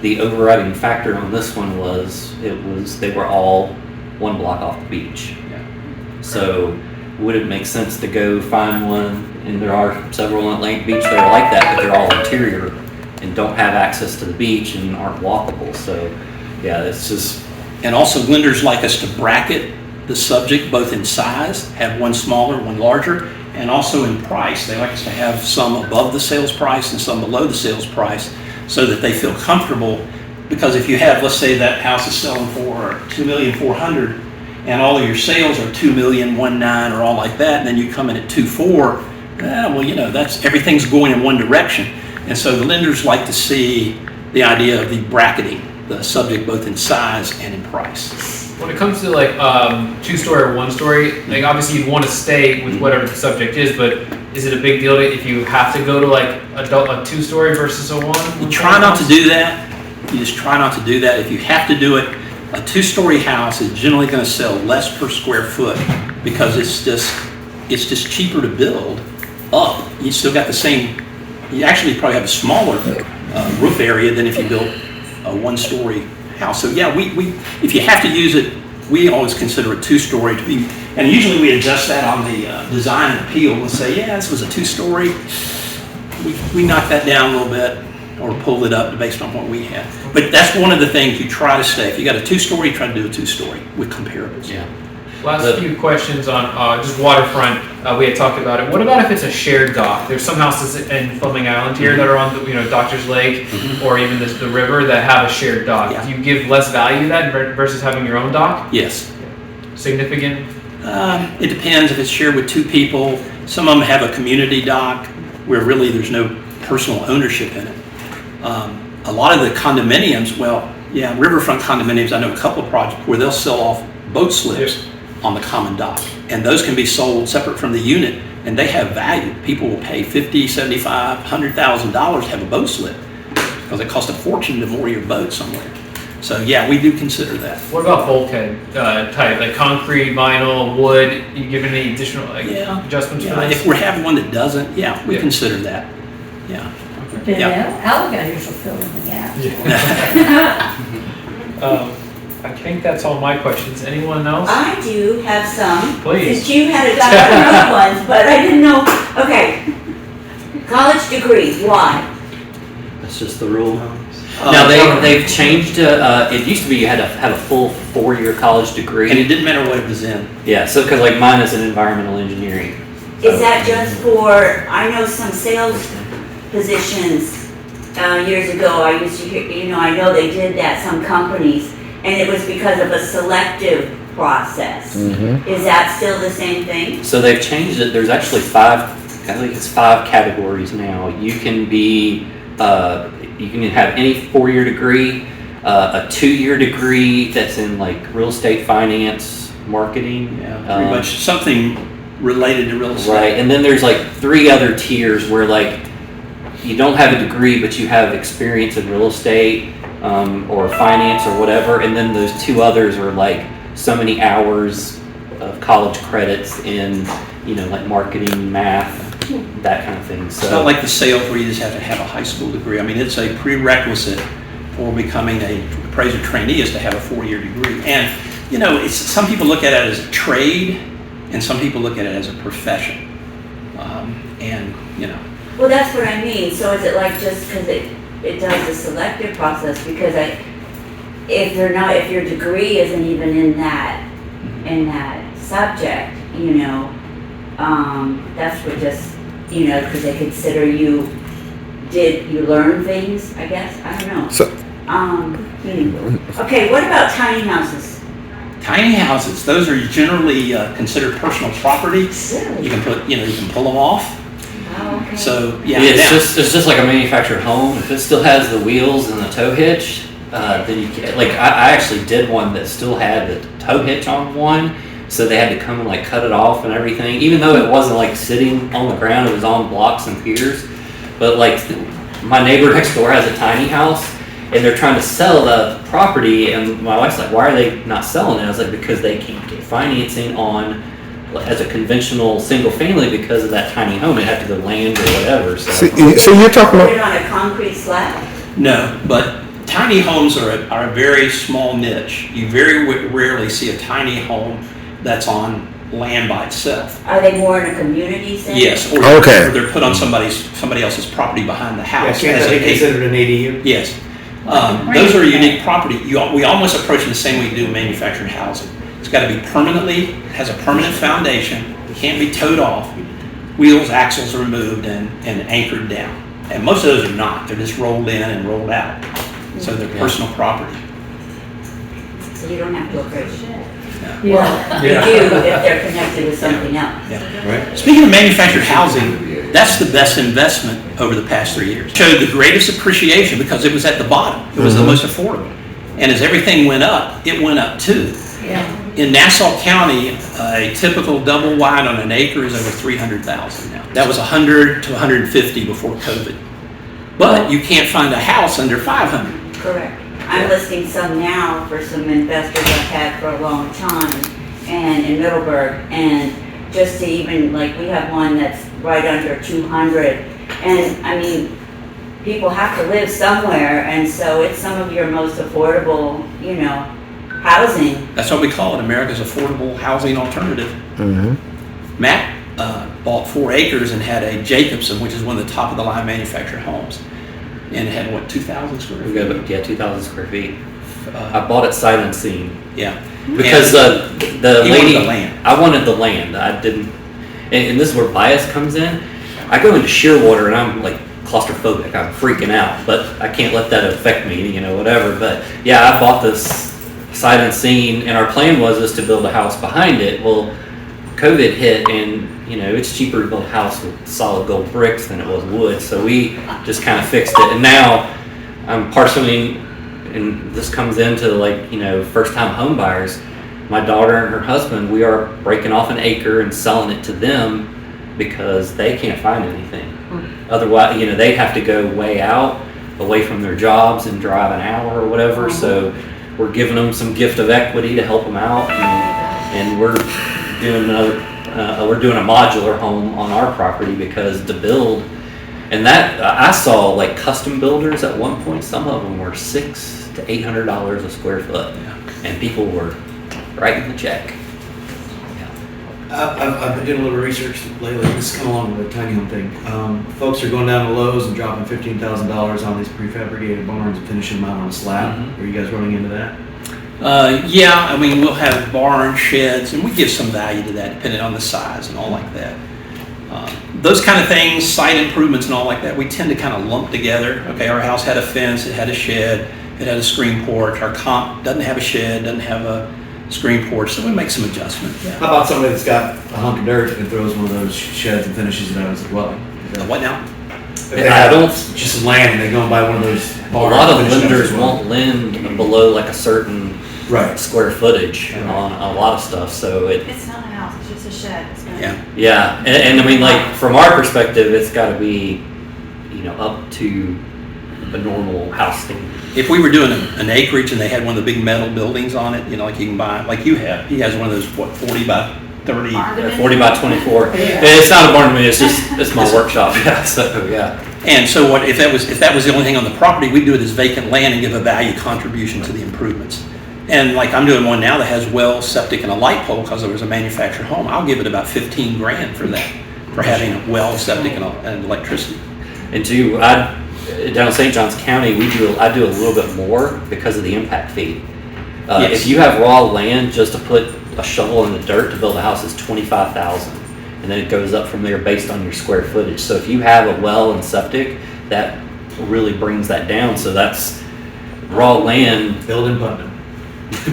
the overriding factor on this one was they were all 1 block off the beach. Yeah. So would it make sense to go find one, and there are several on Atlantic Beach that are like that, but they're all interior and don't have access to the beach and aren't walkable. So yeah, it's just. And also lenders like us to bracket the subject both in size, have one smaller, one larger, and also in price. They like us to have some above the sales price and some below the sales price so that they feel comfortable. Because if you have, let's say that house is selling for $2,400,000 and all of your sales are $2,190,000 or all like that, and then you come in at 2.4, that's everything's going in one direction. And so the lenders like to see the idea of the bracketing the subject both in size and in price. When it comes to like 2-story or 1-story, like obviously you'd want to stay with whatever the subject is, but is it a big deal if you have to go to like a 2-story versus a 1? You try not to do that. You just try not to do that. If you have to do it, a 2-story house is generally going to sell less per square foot because it's just cheaper to build up. You still got the same. You actually probably have a smaller roof area than if you built a 1-story house. So yeah, we if you have to use it, we always consider a 2-story to be, and usually we adjust that on the design and appeal. We'll say, yeah, this was a 2-story. We knocked that down a little bit or pulled it up based on what we had. But that's one of the things you try to stay. If you got a 2-story, you try to do a 2-story with comparables. Yeah. Last few questions on just waterfront. We had talked about it. What about if it's a shared dock? There's some houses in Fleming Island here that are on the Doctor's Lake or even the river that have a shared dock. Yeah. Do you give less value to that versus having your own dock? Yes. Significant? It depends if it's shared with 2 people. Some of them have a community dock where really there's no personal ownership in it. A lot of the condominiums, riverfront condominiums, I know a couple of projects where they'll sell off boat slips on the common dock, and those can be sold separate from the unit and they have value. People will pay $50,000, $75,000, $100,000 to have a boat slip because it costs a fortune to moor your boat somewhere. So yeah, we do consider that. What about bulkhead type, like concrete, vinyl, wood? You give any additional adjustments for Yeah, that? if we have one that doesn't, we Yeah. consider that. Yeah. Then Yeah. alligators will fill in the gaps. I think that's all my questions. Anyone else? I do have some. Please. Since you had a other ones, but I didn't know, okay. College degree, why? That's just the rule. Now they've changed. It used to be you had to have a full 4-year college degree. And it didn't matter what it was in. Yeah, so because like mine is in environmental engineering. Is that just for, I know some sales positions, years ago, I used to hear, I know they did that, some companies, and it was because of a selective process. Is that still the same thing? So they've changed it. There's actually 5. I think it's 5 categories now. You can be. You can have any 4-year degree, a 2-year degree that's in like real estate finance, marketing. Pretty much something related to real estate. Right, and then there's like 3 other tiers where like you don't have a degree but you have experience in real estate or finance or whatever, and then those 2 others are like so many hours of college credits in like marketing, math, that kind of thing. So It's not like the sales where you just have to have a high school degree. I mean, it's a prerequisite for becoming a appraiser trainee is to have a 4-year degree. And, some people look at it as a trade and some people look at it as a profession. Well, that's what I mean, so is it like just because it does the selective process, because if your degree isn't even in that subject, that's what just, because they consider you learn things, I guess, I don't know. So- Okay, what about tiny houses? Tiny houses, those are generally considered personal property. You can pull them off. Oh, okay. So, it's just like a manufactured home. If it still has the wheels and the tow hitch, then you can, like I actually did one that still had the tow hitch on one, so they had to come and like cut it off and everything. Even though it wasn't like sitting on the ground, it was on blocks and piers. But like my neighbor next door has a tiny house, and they're trying to sell the property, and my wife's like, "Why are they not selling it?" I was like, "Because they can't get financing on." As a conventional single family because of that tiny home, it had to go land or whatever. So you're talking Put about. it on a concrete slab? No, but tiny homes are a very small niche. You very rarely see a tiny home that's on land by itself. Are they more in a community setting? Yes, or they're put on somebody else's property behind the house. Can't that be considered an ADU? Yes. Those are unique property. We almost approach them the same way you do manufactured housing. It's got to be has a permanent foundation, can't be towed off, wheels, axles are removed and anchored down. And most of those are not, they're just rolled in and rolled out. So they're personal property. So you don't have to appraise it? Yeah. Well, you do if they're connected with something else. Right. Speaking of manufactured housing, that's the best investment over the past 3 years. Showed the greatest appreciation because it was at the bottom. It was the most affordable. And as everything went up, it went up too. Yeah. In Nassau County, a typical double wide on an acre is over $300,000 now. That was 100 to 150 before COVID. But you can't find a house under 500. Correct. I'm listing some now for some investors I've had for a long time, and in Middleburg, and just to even, like, we have one that's right under 200. And I mean, people have to live somewhere, and so it's some of your most affordable, housing. That's what we call it, America's affordable housing alternative. Matt bought 4 acres and had a Jacobson, which is one of the top of the line manufactured homes. And it had 2,000 square feet? 2,000 square feet. I bought it sight unseen. Yeah. Because the lady, wanted the land. I wanted the land. I didn't, and this is where bias comes in. I go into Shearwater and I'm like claustrophobic. I'm freaking out, but I can't let that affect me, whatever. But yeah, I bought this sight unseen, and our plan was to build a house behind it. Well, COVID hit, and it's cheaper to build a house with solid gold bricks than it was wood. So we just kind of fixed it, and now I'm parceling, and this comes into first-time home buyers. My daughter and her husband, we are breaking off an acre and selling it to them because they can't find anything. Otherwise, they have to go way out, away from their jobs and drive an hour or whatever. So we're giving them some gift of equity to help them out, and we're doing a modular home on our property because to build, and that I saw like custom builders at one point. Some of them were $600 to $800 a square foot, and people were writing the check. I've been doing a little research lately. This is kind of along with the tiny home thing. Folks are going down to Lowe's and dropping $15,000 on these prefabricated barns and finishing them out on a slab. Are you guys running into that? Yeah, I mean, we'll have barn sheds, and we give some value to that depending on the size and all like that. Those kind of things, site improvements and all like that, we tend to kind of lump together. Okay, our house had a fence, it had a shed, it had a screen porch. Our comp doesn't have a shed, doesn't have a screen porch, so we make some adjustment. Yeah. How about somebody that's got a hunk of dirt and throws one of those sheds and finishes it out as a dwelling? What now? If they have just some land and they go and buy one of those A barns. lot of and finish it out lenders as well. won't lend below like a certain Right. square footage on a lot of stuff. So It's not a house, it's just a shed. It's gonna Yeah. and I mean, like from our perspective, it's got to be, up to a normal house standard. If we were doing an acreage and they had one of the big metal buildings on it, like you can buy, like you have, he has one of those, 40 by 30. 40 by 24. It's not a barn to me. It's my workshop. Yeah. So yeah. And so what if that was the only thing on the property, we'd do it as vacant land and give a value contribution to the improvements. And like I'm doing one now that has well, septic, and a light pole because it was a manufactured home. I'll give it about 15 grand for that, for having a well, septic, and electricity. And down in St. Johns County, I do a little bit more because of the impact fee. Yes. If you have raw land, just to put a shovel in the dirt to build a house is $25,000, and then it goes up from there based on your square footage. So if you have a well and septic, that really brings that down. So that's raw land. Building Putnam.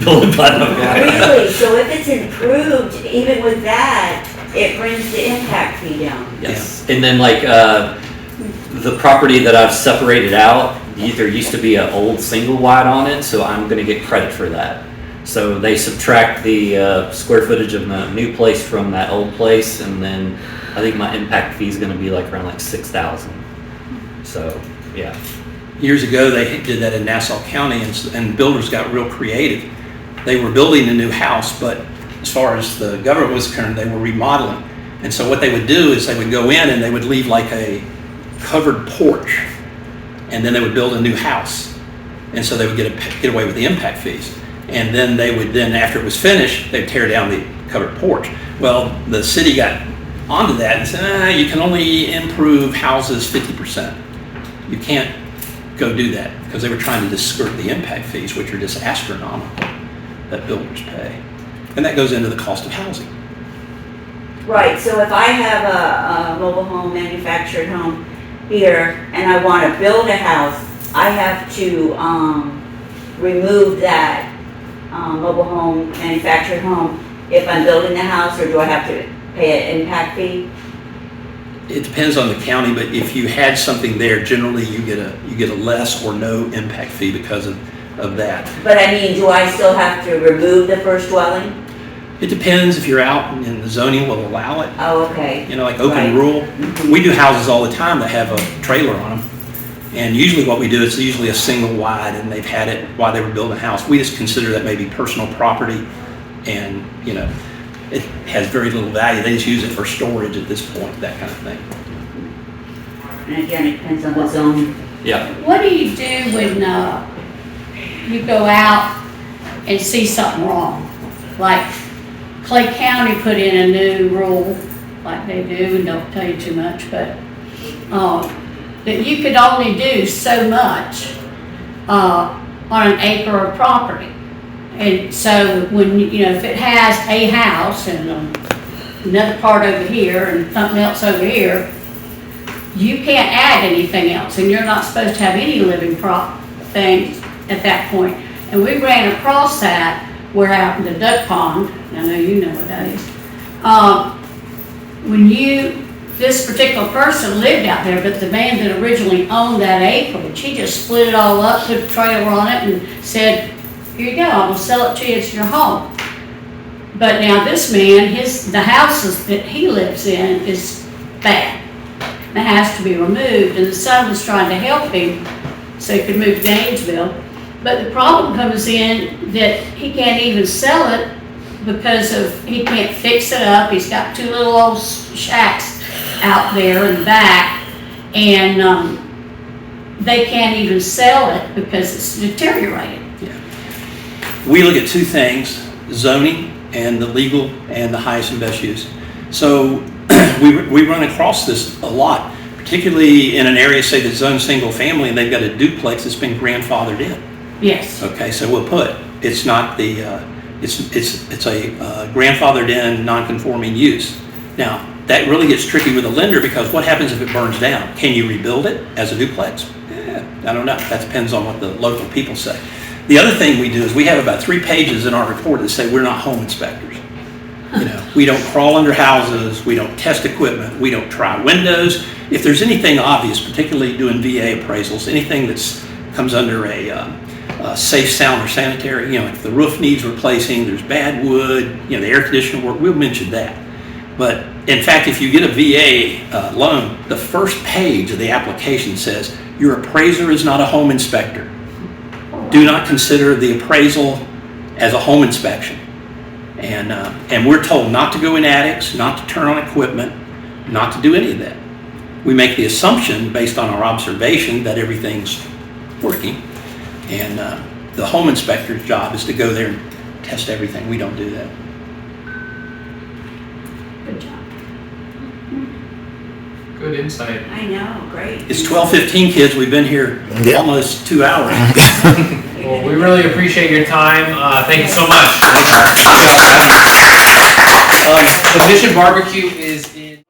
Building Putnam. Really? So if it's improved, even with that, it brings the impact fee down? Yes. And then like the property that I've separated out, there used to be an old single wide on it, so I'm going to get credit for that. So they subtract the square footage of the new place from that old place, and then I think my impact fee is going to be like around like $6,000. So yeah. Years ago, they did that in Nassau County, and builders got real creative. They were building a new house, but as far as the government was concerned, they were remodeling. And so what they would do is they would go in and they would leave like a covered porch, and then they would build a new house. And so they would get away with the impact fees. And then they would after it was finished, they'd tear down the covered porch. Well, the city got onto that and said, you can only improve houses 50%. You can't go do that, because they were trying to just skirt the impact fees, which are just astronomical that builders pay. And that goes into the cost of housing. Right, so if I have a mobile home, manufactured home here, and I want to build a house, I have to remove that mobile home, manufactured home if I'm building the house, or do I have to pay an impact fee? It depends on the county, but if you had something there, generally you get a less or no impact fee because of that. But I mean, do I still have to remove the first dwelling? It depends if you're out and the zoning will allow it. Oh, okay. Like open Right. rural. We do houses all the time that have a trailer on them. And usually what we do is usually a single wide, and they've had it while they were building a house. We just consider that maybe personal property, and it has very little value. They just use it for storage at this point, that kind of thing. And again, it depends on the zone. Yeah. What do you do when you go out and see something wrong? Like Clay County put in a new rule, like they do, and don't tell you too much, but that you could only do so much on an acre of property. And so when, if it has a house and another part over here and something else over here, you can't add anything else, and you're not supposed to have any living things at that point. And we ran across that, where out in the duck pond, I know you know what that is. This particular person lived out there, but the man that originally owned that acreage, he just split it all up, put a trailer on it, and said, here you go, I'm gonna sell it to you, it's your home. But now this man, the houses that he lives in is bad. It has to be removed, and the son was trying to help him so he could move to Gainesville. But the problem comes in that he can't even sell it because he can't fix it up. He's got two little old shacks out there in the back, and they can't even sell it because it's deteriorated. We look at two things, zoning and the legal and the highest and best use. So we run across this a lot, particularly in an area, say that's zoned single family, and they've got a duplex that's been grandfathered in. Yes. Okay, so we'll put, it's not the, it's a grandfathered in non-conforming use. Now, that really gets tricky with a lender because what happens if it burns down? Can you rebuild it as a duplex? I don't know, that depends on what the local people say. The other thing we do is we have about 3 pages in our report that say we're not home inspectors. You know, we don't crawl under houses, we don't test equipment, we don't try windows. If there's anything obvious, particularly doing VA appraisals, anything that's comes under a safe, sound, or sanitary, you know, if the roof needs replacing, there's bad wood, you know, the air conditioner work, we'll mention that. But in fact, if you get a VA loan, the first page of the application says, your appraiser is not a home inspector. Do not consider the appraisal as a home inspection. And we're told not to go in attics, not to turn on equipment, not to do any of that. We make the assumption based on our observation that everything's working. And the home inspector's job is to go there and test everything. We don't do that. Good job. Good insight. I know, great. It's 12:15, kids. We've been here almost 2 hours. Well, we really appreciate your time. Thank you so much. The Mission Barbecue is in